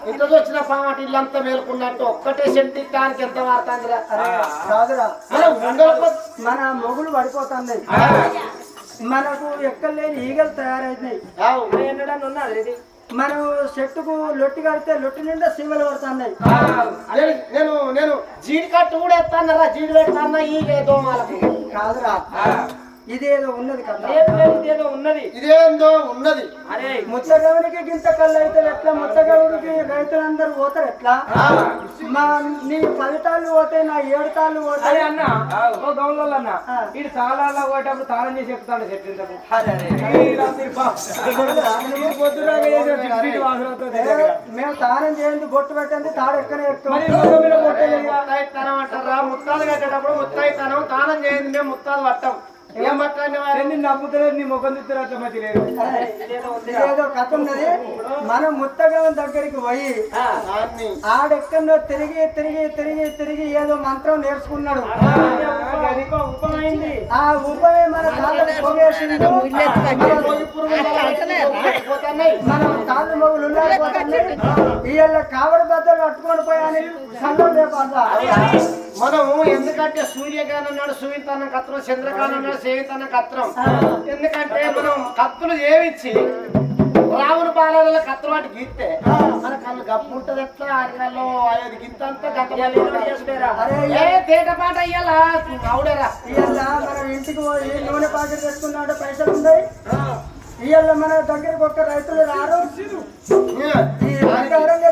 ఇంత వచ్చిన పాట ఇల్లంతా మేలుకున్నట్టు ఒక్కటే సెట్ ఇస్తానికి ఎంత వాడుతుందిరా కాదురా మన మొగులు పడిపోతుంది మనకు ఎక్కడ లేని ఈగలు తయారైతున్నాయి మనం చెట్టుకు లొట్టి కడితే లొట్టి నిండా సీమలు పడుతున్నాయి నేను జీడి కట్టు కూడా ఎత్తానరా జీడి పెడతానా ఈ దోమాలకు కాదురా ఇదేదో ఉన్నది కదా ఇదేదో ఉన్నది ఇదేందో ఉన్నది అరే ముత్తగవుడికి గింత కళ్ళు అయితే ఎట్లా ముత్తగవుడికి రైతులందరూ పోతారు ఎట్లా మా నీ 10 తాళ్ళు పోతే నా 7 తాళ్ళు పోతాయి అన్న ఓ గౌన్లో అన్న వీడు తాళాల్లో పోయేటప్పుడు తాళం చేసి చెప్తాడు చెప్పింది మేము తానం చేయండి బొట్టు పెట్టండి తాడు ఎక్కడ అంటారా ముత్తాలు కట్టేటప్పుడు ముత్తాయితనం తానం చేయండి మేము ముత్తాలు పట్టాం ఏం మాట్లాడిన నమ్ముతలేదు నీ ముఖం తిత్తారు అట్లా మధ్య లేదు ఏదో కథ ఉన్నది మనం ముత్తగం దగ్గరికి పోయి ఆడెక్కడో తిరిగి తిరిగి తిరిగి తిరిగి ఏదో మంత్రం నేర్చుకున్నాడు ఆ ఉపమే మన పోతున్నాయి. మనం కాళ్ళు మొగులు ఉండాలి ఇవాళ కావడి బద్దలు పట్టుకొని పోయాని సంఘం లేపాలా మనం ఎందుకంటే సూర్యగానం అన్నాడు సూర్యతనం కత్రం, చంద్రకానం అన్నాడు సేవితనం కత్రం. ఎందుకంటే మనం కత్తులు ఏమిచ్చి రావుని పాలనలో కత్రం వాటి గీస్తే మన కళ్ళు గప్పు ఉంటది ఎట్లా ఆయన కళ్ళు అది గింత తేటపాట అయ్యాలా అవుడరా. ఇవాళ మనం ఇంటికి పోయి నూనె ప్యాకెట్ పెట్టుకున్నాడు పైసలు ఉన్నాయి ఇవాళ మన దగ్గరకు ఒక్క రైతులు రారు ఈ బంగారంగా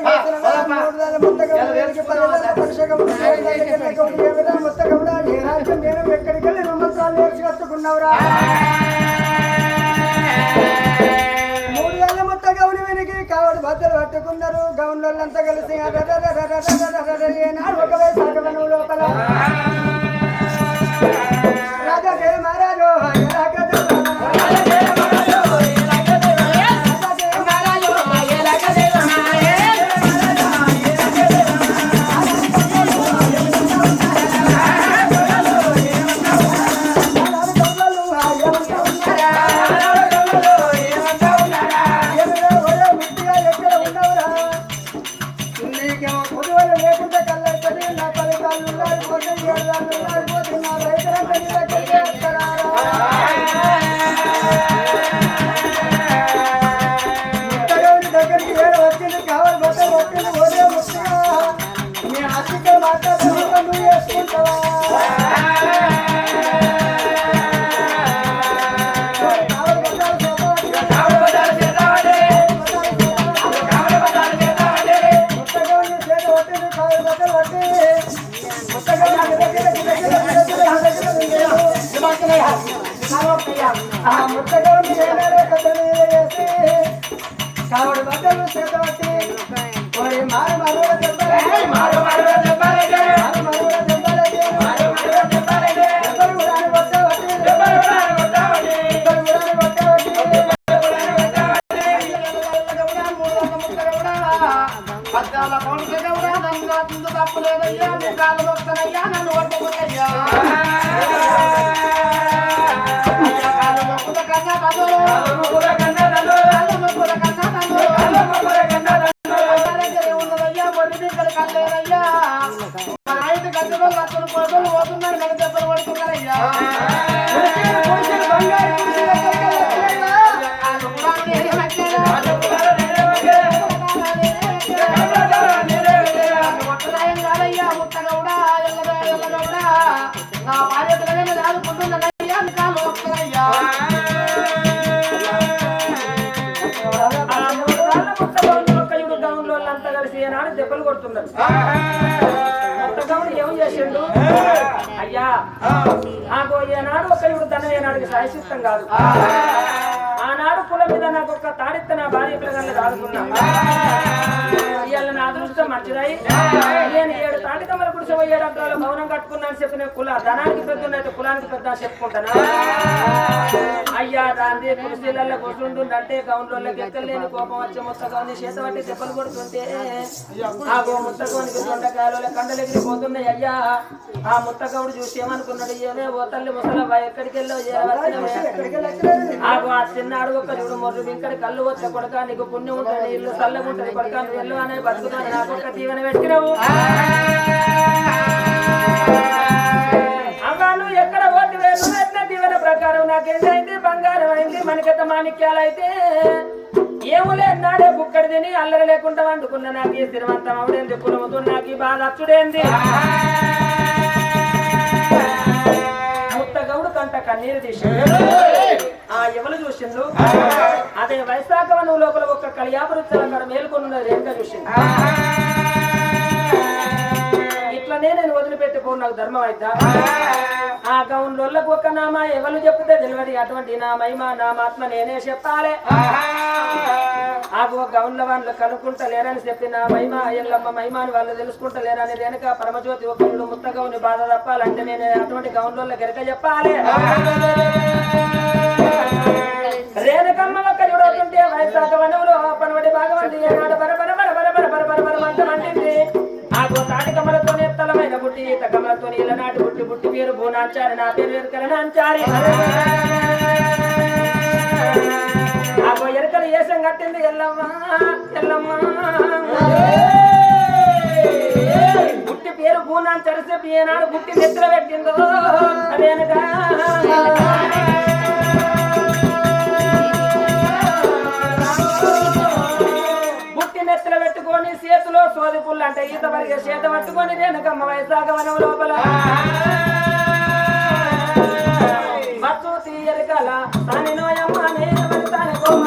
మొత్తం ఏ రాజ్యం నేను ఎక్కడికి వెళ్ళి 2 సంవత్సరాలు నేర్చుకొచ్చుకున్నావురా 3 ఏళ్ళ మొత్తం గౌని వెనక్కి కావడి బద్దలు పట్టుకున్నారు గౌన్లంతా కలిసి ఏనాడు ఒక వయసు లోపల రాజా జయ మహారాజు కావడి బద్దలు చేతబట్టి తప్పులేదయ్యా నీ కాళ్ళు వస్తానయ్యా నన్ను వడ్డయ్యా నా బాధ్యతలనే ఆదుకుంటున్నాయ్యా కాలు వస్తున్నాయ్యా అంతా కలిసి ఏనాడు దెబ్బలు కొడుతున్నారు మొత్తగౌడు ఏం చేసిండు అయ్యా నాకు ఏనాడు ఒక ఇవుడు ధనం ఏనాడికి సాయశిస్తం కాదు ఆనాడు కులం మీద నాకు ఒక తాడిత్త నా భార్య పిల్లగాళ్ళు దాడుకున్నా ఇవాళ నా అదృష్టం మంచిదై నేను 7 తాటికమ్మల గుడిసె 7 అంతరాలు భవనం కట్టుకున్నా అని చెప్పిన కుల ధనానికి పెద్ద అయితే కులానికి పెద్ద చెప్పుకుంటానా అయ్యా దాన్ని కుర్చీలలో కూర్చుంటుందంటే గౌన్లోకి ఎక్కలేని కోపం వచ్చే ముత్తగౌని చేత పట్టి దెబ్బలు కొడుతుంటే ఆ ముత్తగౌనికి దొండకాయలు కండలెగిరిపోతున్నాయి అయ్యా ఆ ముత్తగౌడు చూసి ఏమనుకున్నాడు ఏమే ఓ తల్లి ముసలవ్వ ఎక్కడికి వెళ్ళో ఆ చిన్నాడు ఒక చూడు మొర్రు ఇంకడి కళ్ళు వచ్చే కొడక నీకు పుణ్యం ఉంటుంది ఇల్లు చల్లగా ఉంటుంది కొడక నువ్వు వెళ్ళు అనే బతుకుతాను నాకు ఒక్క దీవెన పెట్టినవు అమ్మా నువ్వు ఎక్కడ పోతే వేసిన దీవెన ప్రకారం నాకేంటైంది బంగారం అయింది మనకెత్త మాణిక్యాలు అయితే ఏములే నాడే బుక్కడి తిని అల్లరి లేకుండా వండుకున్న నాకు ఈ స్థిరవంతం అవుడేంది కులముతో నాకు ఈ బాధ అచ్చుడేంది ముత్తగౌడు కంట కన్నీరు తీసి ఆ ఎవరు చూసిండ్రు అదే వైశాఖ వనం లోపల ఒక కలియాపురుచ్చల అక్కడ మేల్కొన్న రేఖ చూసింది ఇట్లనే నేను వదిలిపెట్టిపోను నాకు ధర్మం అయితా ఆ గౌన్లోళ్ళకు ఒక నామా ఎవరు చెప్తే తెలియదు అటువంటి నా మహిమ నా ఆత్మ నేనే చెప్పాలి ఆ గౌన్ల వాళ్ళు కనుక్కుంటలేరని చెప్పి నా మహిమ ఎల్లమ్మ మహిమాని వాళ్ళు తెలుసుకుంటలేరని రేణుక పరమజ్యోతి ఒకళ్ళు ముత్తగౌని బాధ తప్పాలంటే నేను అటువంటి గౌన్లోళ్ళ గెరక చెప్పాలి రేణుకమ్మ ఒక చూడవుతుంటే వైశాఖ వనంలో పనవడి భాగవంతి ఏనాడు బరబర బరబర బరబర బరబర మంట మండింది ఆ తాటికమ్మలతో ఎత్తలమైన బుట్టి ఈత కమ్మలతో ఇలనాటి బుట్టి బుట్టి పేరు భూనాంచారి నా పేరు ఎరుకలని అంచారి ఆ ఎరకలు ఏసం కట్టింది ఎల్లమ్మ ఎల్లమ్మ గుట్టి పేరు గూనాన్ని చరిసేపు ఏనాడు గుట్టి నిద్ర పెట్టిందో అదేనగా గుట్టి నెత్తల పెట్టుకొని చేతిలో సోది పుల్లు అంటే ఈత పరిగే చేత పట్టుకొని రేణుకమ్మ వైశాఖ వనం లోపల మత్తు తీయరికల తాని నోయమ్మ నేను తాని కొమ్మ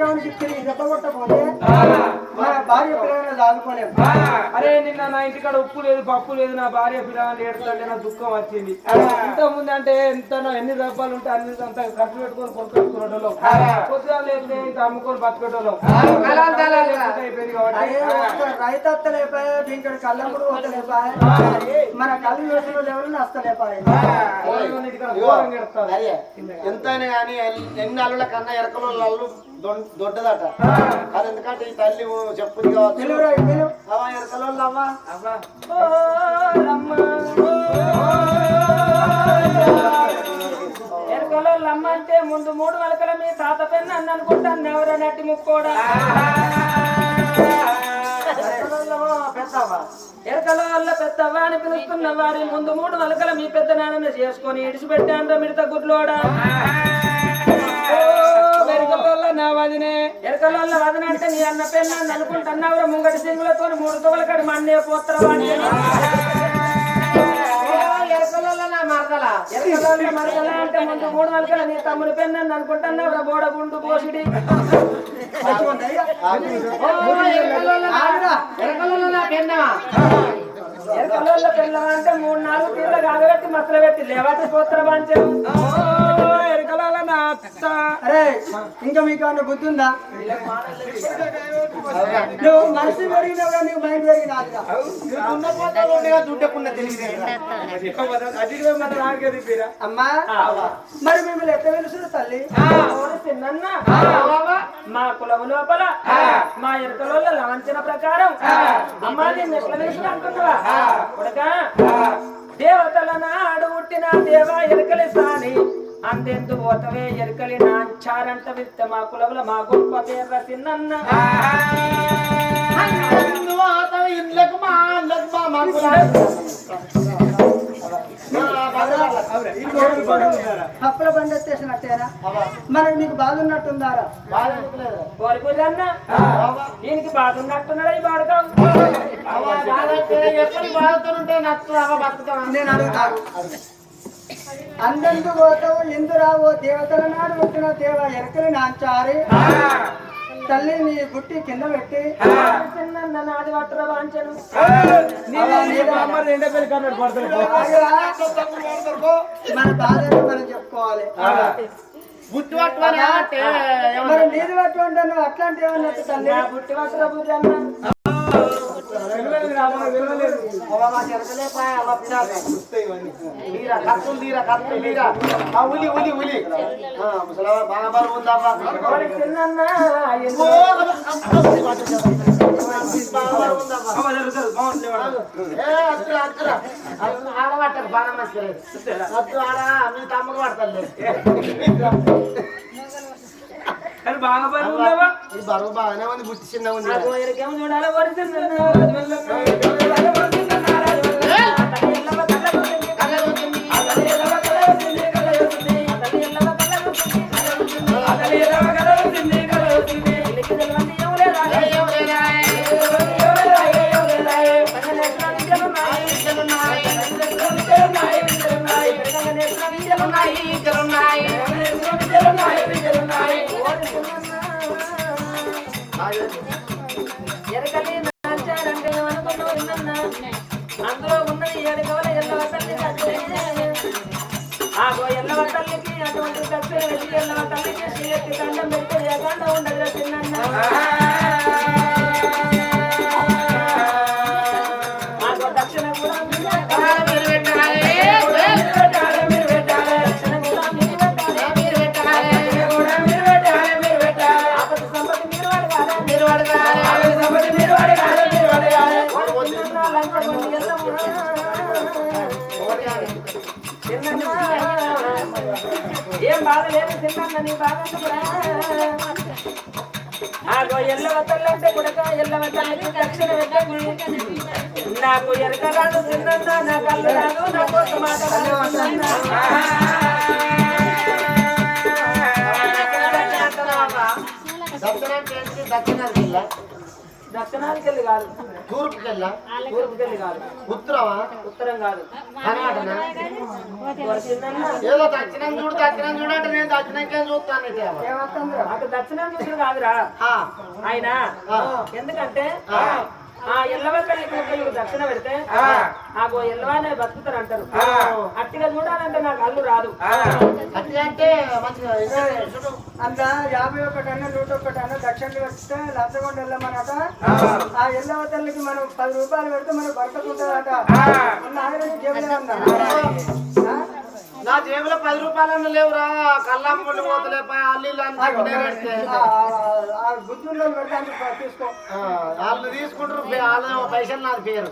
కావాలి దెబ్బ కొట్టకపోతే మన భార్య పిల్లలను దాదుకోలేము. అరే నిన్న నా ఇంటికాడ ఉప్పు లేదు పప్పు లేదు నా భార్య పిల్లలు ఏడుతుంటే నా దుఃఖం వచ్చింది. ఇంత ముందు అంటే ఎంత ఎన్ని రూపాయలు ఉంటే అన్ని అంత ఖర్చు పెట్టుకొని కొనుక్కొచ్చుకునేటోళ్ళం. కొద్దిగా లేకపోతే ఇంత అమ్ముకొని బతికేటోళ్ళం అయిపోయింది కాబట్టి రైతత్తలేపాయ ఇంకడ కళ్ళప్పుడు వస్తలేపాయ మన కళ్ళు వేసిన లెవెల్ వస్తలేపాయ. ఎంతైనా కానీ ఎన్ని అల్లుల కన్నా ఎరకలో అల్లు దొడ్డదట. అది ఎందుకంటే ఈ తల్లి చెప్పుది కావచ్చు. అవ్వ ఎరకలో అవ్వ ఎరకలో లమ్మ అంటే ముందు 3 వలకల మీ తాత పెన్ను అని అనుకుంటాను. ఎవరో నట్టి ముక్కోడా ఎరకల వల్ల పెద్దవ్వ అని పిలుస్తున్న వారి ముందు 3 వలకల మీ పెద్ద నాన్నని చేసుకొని ఇడిచిపెట్టాను మిడత గుడ్లోడా. నా వదినే ఎరకల వదిన అంటే నీ అన్న పెన్ను అని అనుకుంటున్నావు. ముంగటి సింగులతో 3 తొలకడి మన్నే పోత్రవాణి మరదల అంటే ముందు 3 వలకల నీ తమ్ముడి పెన్ను అని అనుకుంటున్నావు. బోడ గుండు పోసిడి ఎరకల పెళ్ళ అంటే 3-4 తీర్ల కాగబెట్టి మసలు పెట్టి లేవాటి పోత్ర వాంచావు. ఎరకల నా అత్త. అరే ఇంకా మీకు అన్న బుద్ధి ఉందా? నువ్వు మనసు పెరిగినావు కానీ నీకు మైండ్ పెరిగినాదిగా. దుడ్డకున్న తెలియదు అమ్మా మరి మిమ్మల్ని ఎట్లా తెలుసు తల్లి? చిన్న మా కులము లోపల మా ఎరకల లాంఛన ప్రకారం అమ్మా నేను ఎట్లా తెలుసు అంటున్నావా? కొడక దేవతల నాడు పుట్టిన దేవా ఎరకలి సాని అంతెందు పోతవే ఎరకలి నాంచారంట విత్త మా కులముల మా గొప్ప పేర్ర తిన్న అప్పుల బండి వచ్చేసినట్టేనా? మనకి నీకు బాధ ఉన్నట్టుందారా? కోరిపోయిందన్న దీనికి బాధ ఉన్నట్టున్నాడా? ఈ బాడకావు నేను అడుగుతాను, అందెందుకు పోతావు ఎందు రావో దేవతల నాడు పుట్టిన దేవ ఎరకలి నాంచారి తల్లి నీ గుట్టి కింద పెట్టి చిన్న నాది పట్టురా వాంచను మన బాధను మనం చెప్పుకోవాలి. మరి నీది పట్టు అంటే నువ్వు అట్లాంటి ఏమన్నట్టు తల్లి బుట్టి పట్టురా బుద్ధి అన్న ఆడబట్టారు బాగా మంచి మీ తమ్ముడు పడతారు. బాగా బరువు ఈ బరువు బాగానే ఉంది, బుట్టి చిన్న ఉంది. ఎరకేమో చూడాలి ఎరకలి నాంచారంటే అనుకున్నావు. అందులో ఉన్నది 7 కవల ఎల్లవ తల్లి ఆగో ఎల్లవ తల్లికి అటువంటి దక్షిణ వెళ్ళి ఎల్లవ తల్లికి శ్రీయకి దండం పెడితే ఏకంగా ఉండదు చిన్న ఆగో దక్షిణ కూడా ఏం బాధ లేదు చిన్న నీ బాధ ఆగో ఎల్లవ తల్లి అంటే కూడా ఎల్లవ తల్లికి దక్షిణ పెట్టండి. నాకు ఎరక రాదు చిన్న నా కళ్ళు రాదు నా కోసం దక్షిణానికి వెళ్ళి కాదు తూర్పుకెళ్ళా తూర్పుకెళ్ళి కాదు, ఉత్తరమా ఉత్తరం కాదు. కర్ణాటన దక్షిణాన ఏదో దక్షిణం చూడంటే నేను దక్షిణంకే చూస్తాను ఏమవుతుందిరా? అటు దక్షిణం చూసిన కాదురా ఆయన. ఎందుకంటే ఆ ఎల్లవల్లి కూతురు దక్షిణ పెడితే నాకు ఎల్లవానే బతుకుతారు అంటారు. అట్టిగా చూడాలంటే నాకు అల్లు రాదు. అంటే మంచిగా అంత 51 అన్న 101 అన్న దక్షిణకి వస్తే లంచగొండ వెళ్ళమనట. ఆ ఎల్లవ తల్లికి మనం 10 రూపాయలు పెడితే మనకు బతకుంటుందట. ఆయన జేబులో ఉందా? నా జేబులో 10 రూపాయలన్నా లేవురా. కళ్ళమ్ముళ్ళు పోతలే అల్లీళ్ళు ఆ గుజ్జుల్లో పెడితే అందుకు తీసుకో. వాళ్ళు తీసుకుంటారు, వాళ్ళ పైసలు నాకు పేరు.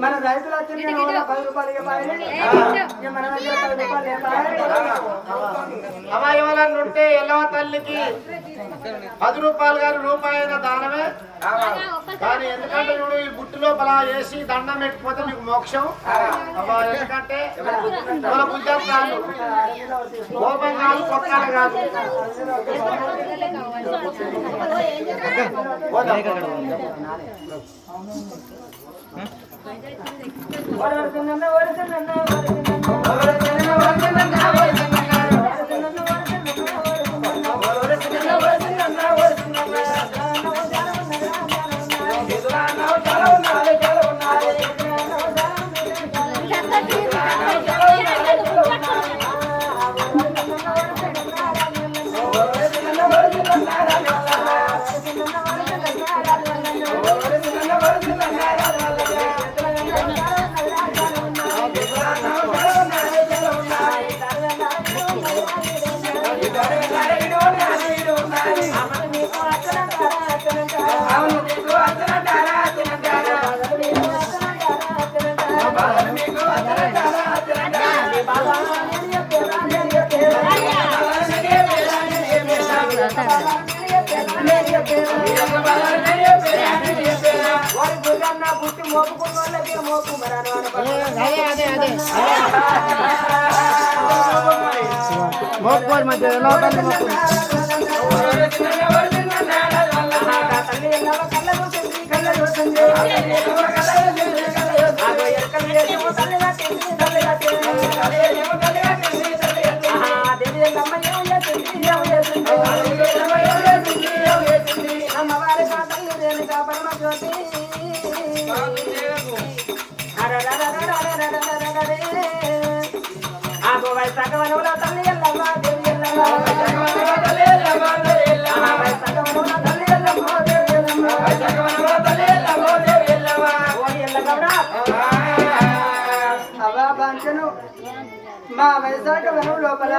మన రైతులు వచ్చింది 10 రూపాయలు ఇవ్వాలి. మన దగ్గర 10 రూపాయలు అమ్మా ఇవ్వాలని ఉంటే ఎల్లవ తల్లికి 10 రూపాయలు కానీ రూపాయల దానమే. కానీ ఎందుకంటే చూడు ఈ బుట్టు లోపల వేసి దండం పెట్టిపోతే మీకు మోక్షం. అమ్మా ఎందుకంటే మన బుద్ధి కాదు, కోపం కాదు, కొట్టాలి కాదు. మా వైశాఖ వనం లోపల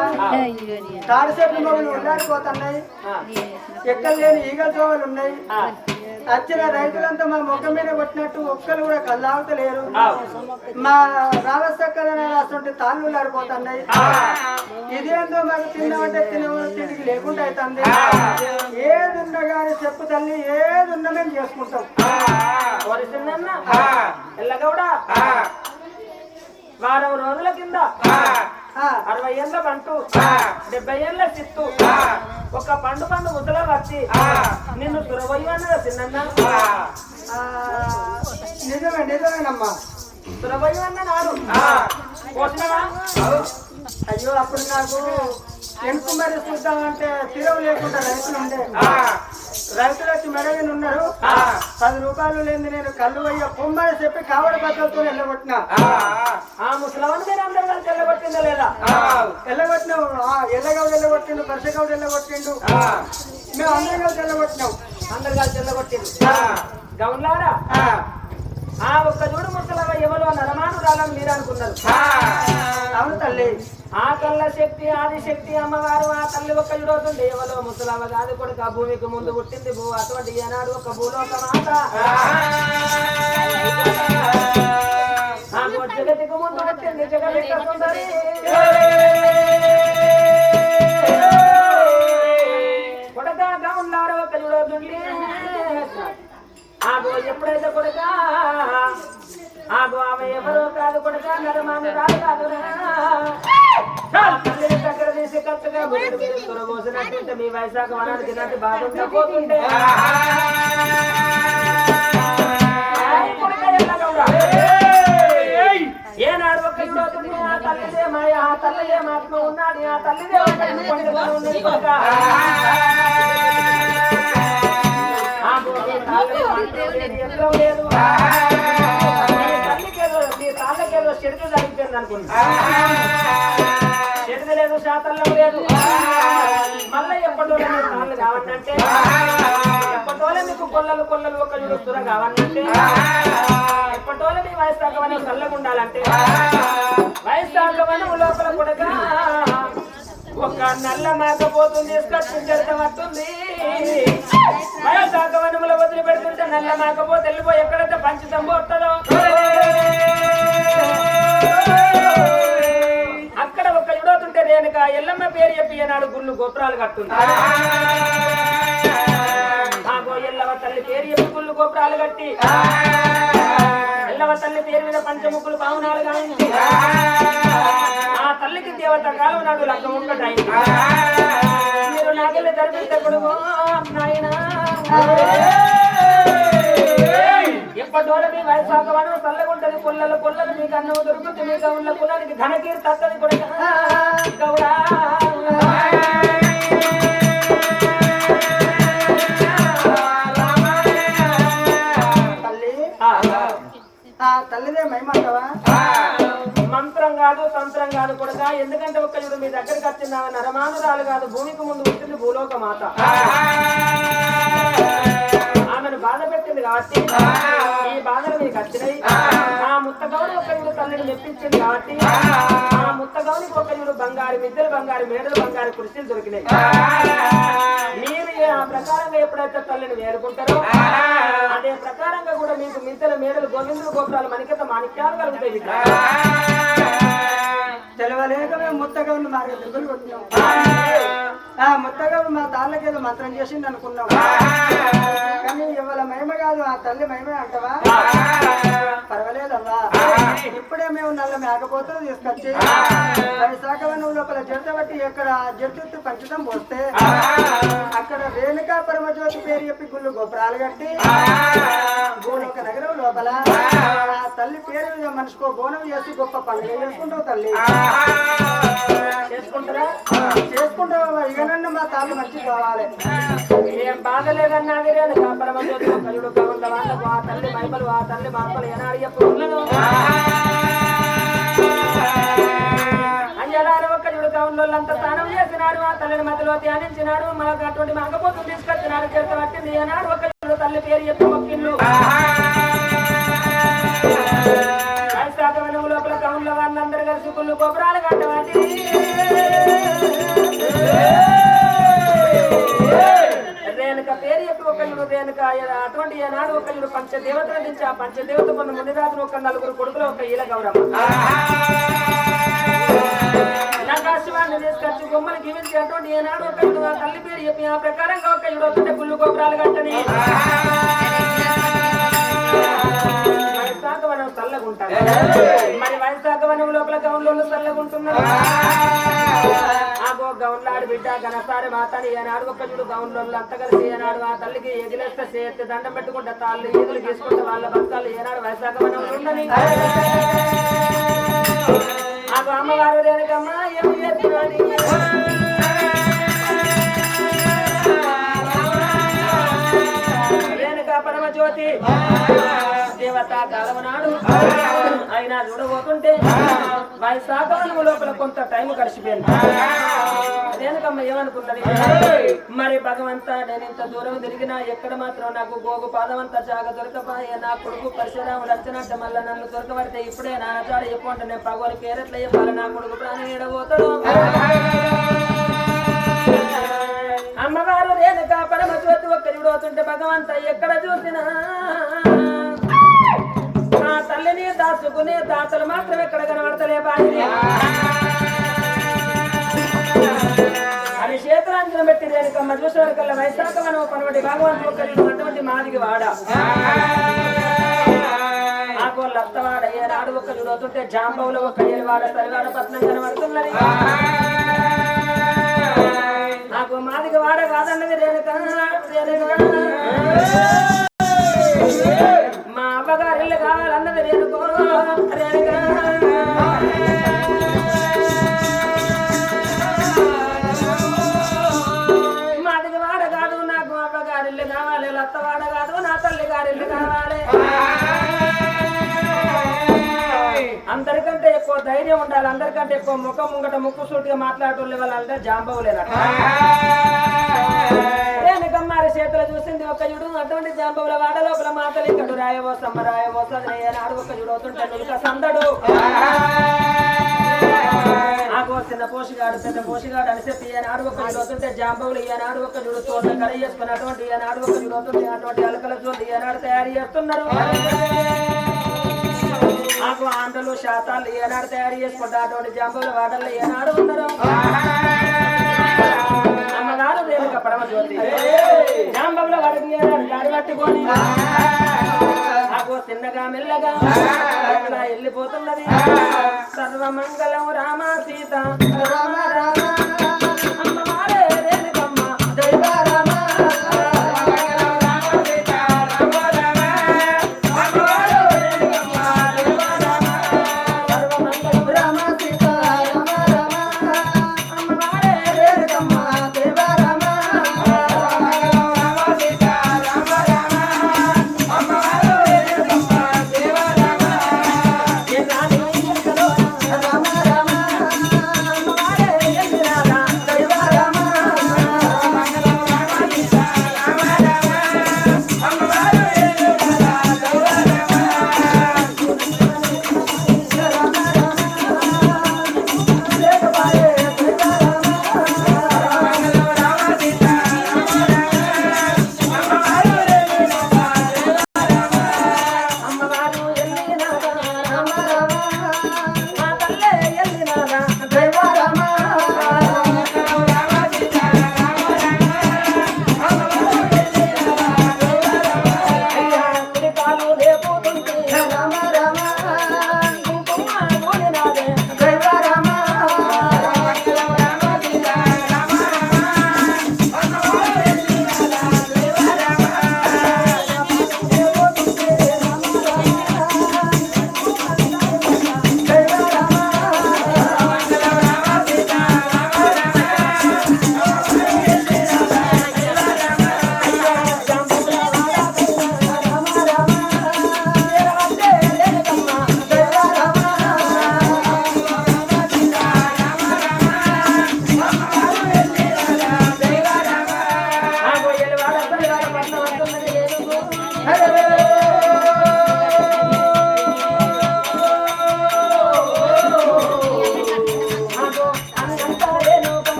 తాడి చెట్లు మొగలు ఉల్లాడిపోతున్నాయి. ఎక్కడ లేని ఈగల చోవలు ఉన్నాయి. వచ్చిన రైతులంతా మా ముఖం మీద కొట్టినట్టు ఒక్కరు కూడా కళ్ళాగుతలేరు. మా రావసక్కలనే రాస్తుంటే తాళ్ళు ఉల్లాడిపోతున్నాయి. ఇదేందో మాకు తిన్నామంటే తిండికి లేకుండా అవుతుంది. ఏదున్నా కానీ చెప్పు తల్లి, ఏదున్నా మేము చేసుకుంటాం. ఎల్లగౌడా వారం రోజుల కింద 60 ఏళ్ళ బంటు 70 ఏళ్ళ చిత్తు ఒక పండు ముసల వచ్చి నిన్ను తురవయ్య అన్నదా చిన్న నిజమేనమ్మా. తురవయ్య అన్న నాడు పోసినవా? అయ్యో అప్పుడు నాకు ఎందుకు మరి చూద్దామంటే తిరవు లేకుండా రైతులు ఉండే. రైతులు వచ్చి మెడవిని ఉన్నారు. 10 రూపాయలు లేని నేను కళ్ళు అయ్యా పొమ్మని చెప్పి కావడ బద్దలతో వెళ్ళగొట్టిన. ఆ ముసలవన్ మీరు అందరు కలిసి వెళ్ళగొట్టిందా లేదా? వెళ్ళగొట్టినావు. ఎల్లగౌడు వెళ్ళగొట్టిండు, పరశగౌడు వెళ్ళగొట్టిండు. మేము అందరం కలిసి వెళ్ళగొట్టినాం. అందరు కలిసి వెళ్ళగొట్టిండు. గౌన్లారా ఆ ఒక్క చూడు ముసలవ ఎవరు నరమానురాలని మీరు అనుకున్నారు. అవును తల్లి. ఆ కళ్ళ శక్తి ఆదిశక్తి అమ్మవారు ఆ తల్లి ఒక్క చూడవుతుంది. ఎవరో ముసలవ కాదు కొడుకు భూమికి ముందు పుట్టింది భూ. అటువంటి ఏనాడు ఒక భూలోక మాట జగతికి ముందు పుట్టింది జగతిక సుందరి. కొడక ఉన్నారు ఒక చూడవుతుంది. ఆగో ఎప్పుడైతే కొడుక ఆగో ఆమె ఎవరో కాదు కొడుక నరమాను రాదు కాదు. తల్లిని దగ్గర తీసి కట్టుగా తొరగోసి చూసినట్టుంటే మీ వైశాఖ వనానికి ఇలాంటి బాధ ఉండకపోతుంటే ఏనాడు ఒక ఇల్లు ఆ తల్లిదే మాయ ఆ తల్లిదే ఆత్మ ఉన్నది ఆ తల్లిదే ఉన్నది లేదు నీ తాళ్ళకేదో చెడుకు జరిగిపోయింది అనుకుంటా చెడుకు లేదు శాతంలో లేదు మళ్ళీ ఎప్పటిలో తాళ్ళు కావాలంటే ఎప్పటిలో మీకు కొల్లలు కొల్లలు ఒక చూస్తురా కావాలంటే ఎప్పటిలో మీ వయసు తగ్గవని చల్లగా ఉండాలంటే వయసు తగ్గవని లోపల కూడా ఒక నల్ల మాకపోతుంది తీసుకొచ్చి వస్తుంది వయసు తగ్గవనముల వదిలి పెడుతుంటే నల్ల మాకపోతే వెళ్ళిపోయి ఎక్కడైతే పంచితం పోతుందో అక్కడ ఒక ఇడవుతుంటే రేణుక ఎల్లమ్మ పేరు చెప్పి ఏనాడు గుళ్ళు గోపురాలు కట్టుంది ఎల్లవ తల్లి పేరు చెప్పి గుళ్ళు గోపురాలు కట్టి ఎల్లవ తల్లి పేరు మీద పంచముక్కులు పావనాలు గాయించి ఆ తల్లికి దేవత కాలం నాడు లక్క ముక్కటైంది మీరు నాకెళ్ళి ధర్మించకూడదు నాయన ఎప్పటివరకు మీ వయసాకవనం చల్లగుంటది పొల్లలు పొల్లలు మీకు అన్నం దొరుకుతుంది మీ గౌళ్ళ కులానికి ఘనకీర్తి తత్తది కూడా గౌడా తల్లిదే మైమంటావా మంత్రం కాదు తంత్రం కాదు కూడా ఎందుకంటే ఒక్క చూడు మీ దగ్గరికి వచ్చింది నరమానురాలు కాదు భూమికి ముందు వచ్చింది భూలోక మాత ఆమెను బాధ పెట్టింది కాబట్టి ఈ బాధలు మీకు వచ్చినాయి ఆ ముత్తగౌని ఒక్క చూడు తల్లిని మెప్పించింది కాబట్టి ఆ ముత్తగౌనికి ఒక్క చూడు బంగారు విద్యలు బంగారు మేడలు బంగారు కుర్చీలు దొరికినాయి మీరు ఆ ప్రకారంగా ఎప్పుడైతే తల్లిని వేరుకుంటారో అదే ప్రకారంగా కూడా మీకు మిద్దెల మేడలు గోవిందుల గోపురాలు మణికత మాణిక్యాలు కలుగుతాయి తెలవలేక మేము ముత్తగౌని మా దగ్గరికి వచ్చినాం ఆ ముత్తగౌని మా తాళ్ళకేదో మంత్రం చేసింది అనుకున్నాం కానీ ఇవాళ మహిమ కాదు ఆ తల్లి మహిమే అంటవా పర్వాలేదమ్మా ఇప్పుడే మేము నల్ల మేకపోతే తీసుకొచ్చి వైశాఖవనం లోపల జడత బట్టి ఎక్కడ జట్టు పంచడం పోస్తే అక్కడ రేణుకా పరమజ్యోతి పేరు చెప్పి గుళ్ళు గోపురాలు కట్టి భూలోక నగరం లోపల ఆ తల్లి పేరు మీద మనిషికో బోనం చేసి గొప్ప పండుగ చేసుకుంటావు తల్లి చేసుకుంటారా చేసుకుంటావు ఇకనన్నా మా తాళ్ళు మంచి కావాలి ఏం బాధ లేదన్నా రేణుకా పరమజ్యోతి కలుడు కావుల వాళ్ళకు ఆ తల్లి మహిమలు ఆ తల్లి మాపలు ఏనాడు చెప్పుకున్నాను అంజలారు ఒక్క చూడు కావులంతా స్నానం చేసినారు ఆ తల్లిని మధ్యలో ధ్యానించినారు మనకు అటువంటి మాకపోతులు తీసుకొచ్చినారు చేత పట్టింది ఏనాడు ఒక్క చూడు తల్లి పేరు చెప్పి మొక్కిళ్ళు వైశాఖవనం లోపల కవుల వాళ్ళందరూ కలిసి కుళ్ళు గోపురాలు కట్టవాటి రేణుక పేరు చెప్పి ఒకళ్ళు రేణుక అటువంటి ఏనాడు ఒకళ్ళు పంచదేవతల నుంచి ఆ పంచదేవత మన మునిరాజును ఒక నలుగురు కొడుకులు ఒక ఈల గౌరమ్మ నకాశివాన్ని తీసుకొచ్చి బొమ్మలు గివించి అటువంటి ఏనాడు ఒకళ్ళు ఆ తల్లి పేరు చెప్పి ఆ ప్రకారంగా ఒకళ్ళు వస్తుంటే గుళ్ళు గోపురాలు కట్టని వైశాఖవనం చల్లగుంటారు మరి వైశాఖవనం లోపల గౌన్లో చల్లగుంటున్నారు గౌన్లాడు బిడ్డ గణసారి మాతని ఏనాడు ఒక్క చూడు గౌన్లో అంత కలిసి ఏనాడు ఆ తల్లికి ఎగిలేస్తే చేతి దండం పెట్టుకుంటే తాళ్ళు ఈదులు తీసుకుంటే వాళ్ళ భక్తాలు ఏనాడు వైశాఖవనం ఉండని ఆ అమ్మవారు రేణుకమ్మ ఏమి చేస్తున్నాని రేణుకా పరమజ్యోతి దేవత కాలమనాడు అయినా చూడబోతుంటే వైశాఖవనం లోపల కొంత టైం గడిచిపోయింది రేణుకమ్మ ఏమనుకుంటది మరి భగవంత నేను ఇంత దూరం తిరిగినా ఎక్కడ మాత్రం నాకు గోగు పాదమంతా జాగ దొరకపాయే నా కొడుకు పరశురాముడు వచ్చినట్టు మళ్ళీ నన్ను దొరకబడితే ఇప్పుడే నా చాడు చెప్పంటే నేను పగోని పేరెట్లా చెప్పాలి నా కొడుకు ప్రాణం ఏడబోతాడు అమ్మగారు రేణుకా పరమజ్యోతి ఒక్కరి పోతుంటే భగవంత ఎక్కడ చూసినా ఆ తల్లిని దాచుకునే దాతలు మాత్రం ఎక్కడ కనబడతలే బాయి అని చేతులాంజనం పెట్టి రేణుకమ్మ చూసిన కల్లా వైశాఖవనం పనవటి భగవంతు ఒక్కరి అటువంటి మాదిగి వాడ ఆ కోళ్ళు అత్తవాడ ఏనాడు ఒక్క చూడుతుంటే జాంబవులో ఒక్క ఏడువాడ సరివాడ పట్నం కనబడుతున్నది నాకు మాదికి వాడ కాదన్నది రేణుక మా అవ్వగారి ఇల్లు కావాలన్నది రేణుకో రేణుక మాదికి వాడ కాదు నాకు అవ్వగారి ఇల్లు కావాలి లత్తవాడ కాదు నా తల్లి గారి ఇల్లు కావాలి అందరికంటే ఎక్కువ ధైర్యం ఉండాలి అందరికంటే ఎక్కువ ముఖం ముంగట ముక్కు సూటిగా మాట్లాడటం వాళ్ళంటే జాంబవులేనట రేణుకమ్మారి చేతులు చూసింది ఒక్క చూడు అటువంటి జాంబవుల వాడ లోపల మాటలు ఇక్కడ రాయవోసమ్మ రాయవోసది నాడు ఒక్క చూడు అవుతుంటే నులుక సందడు ఆగో చిన్న పోషిగాడు పెద్ద పోషిగాడు అని చెప్పి ఈనాడు ఒక్క చూడు అవుతుంటే జాంబవులు ఈనాడు ఒక్క చూడు తోట కడ చేసుకుని అటువంటి ఈనాడు ఒక్క చూడు అవుతుంటే అటువంటి అలకల చూడు ఈనాడు తయారు చేస్తున్నారు నాకు ఆంధ్రలు శాతాలు ఏనాడు తయారు చేసుకుంటా అటువంటి జాంబుల వాడల్లో ఏనాడు ఉన్నారు అమ్మగారు రేణుక పరమజ్యోతి జాంబుల వాడికి ఏనాడు దారి పట్టుకొని నాకు చిన్నగా మెల్లగా వెళ్ళిపోతున్నది సర్వమంగళం రామ సీత రామ రామ అమ్మవారే రేణుకమ్మ దైవ రామ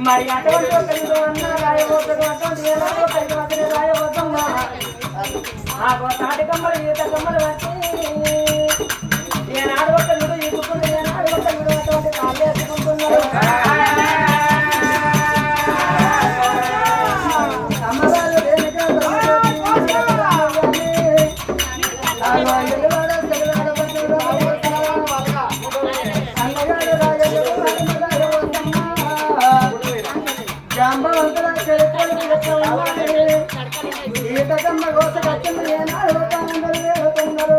మరి అటువంటి ఒకరితో అన్న రాయబోతుడు అటువంటి ఒకరికి రాయబోతున్నా ఆ తాటి కమ్మలు ఈత కమ్మలు వచ్చి ఏనాడు ఒకరు ఈదుకుని ఏనాడు ఒకరు అటువంటి కాళ్ళు వేసుకుంటున్నారు ఈతకమ్మ గోస కట్టింది ఏనాడు ఒక అందరూ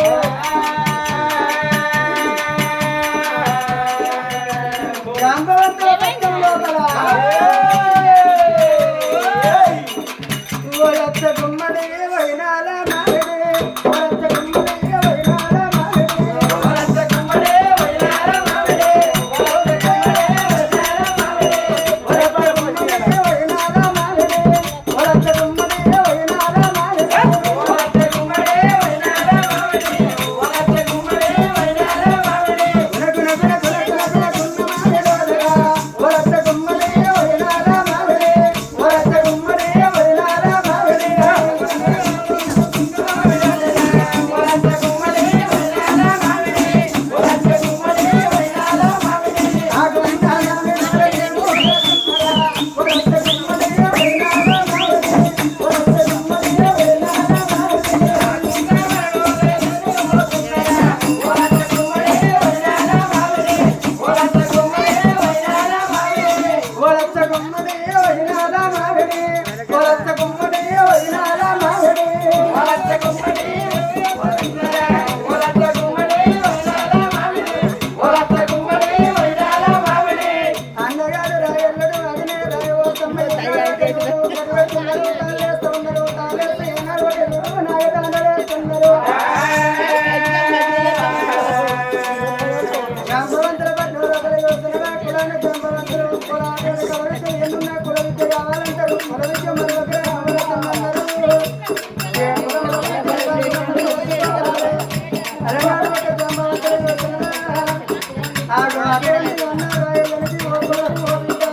అటువంటి అన్న రాయలకి ఓ కొరకు ఓ బిడ్డ.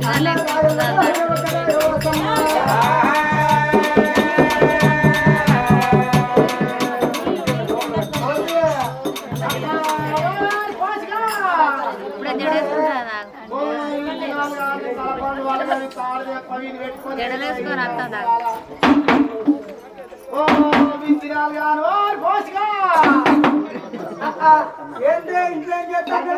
అన్న రాయల ఒకడే ఓ సమ్మ. ఇప్పుడే జడేసుకుంటా జడలేసుకొని అత్తా ఏంటే ఇంట్లో ఏం చేస్తాడే?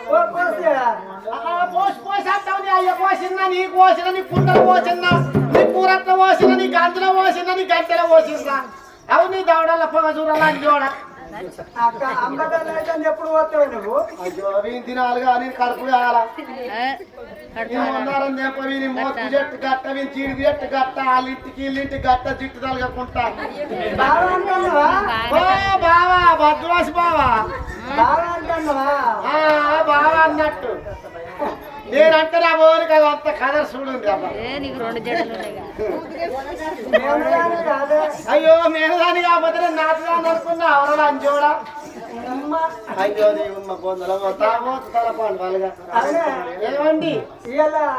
ఓ కోసే. పోసిందా నీ పోసిన నీ కుండలు పోసిందా నీ కూరట్లో పోసిందా నీ గంజలో పోసిందా నీ గంటలో పోసిందా అవు నీ దవడల పొగ చూడాలని చూడ అక్క అమ్మదాన్ని అయితే ఎప్పుడు పోతావు నువ్వు? అయ్యో అవి తినాలిగా నేను కడుపు కావాలా ఉన్నారని చెప్పి నీ మోతు జట్టు గట్ట వీని చీడికి జట్టు గట్ట వాళ్ళింటికి వీళ్ళింటికి గట్ట జిట్టు తలగకుంటా బాగా అంటున్నావా? బావా భద్రవాసి బావా బాగా అంటున్నావా? బావా అన్నట్టు నేనంటే నా బోరికి అది అంత కదర్ చూడండి అబ్బా నీకు 2 జడలు ఉన్నాయి మేముగానే కాదే. అయ్యో నేను దాన్ని కాకపోతే నేను నాటుదాన్ని అనుకున్నా ఎవరో అంజోడా అయ్యో నీ ఉమ్మ బొందల తలపాను వాళ్ళగా అదే ఏమండి ఇవాళ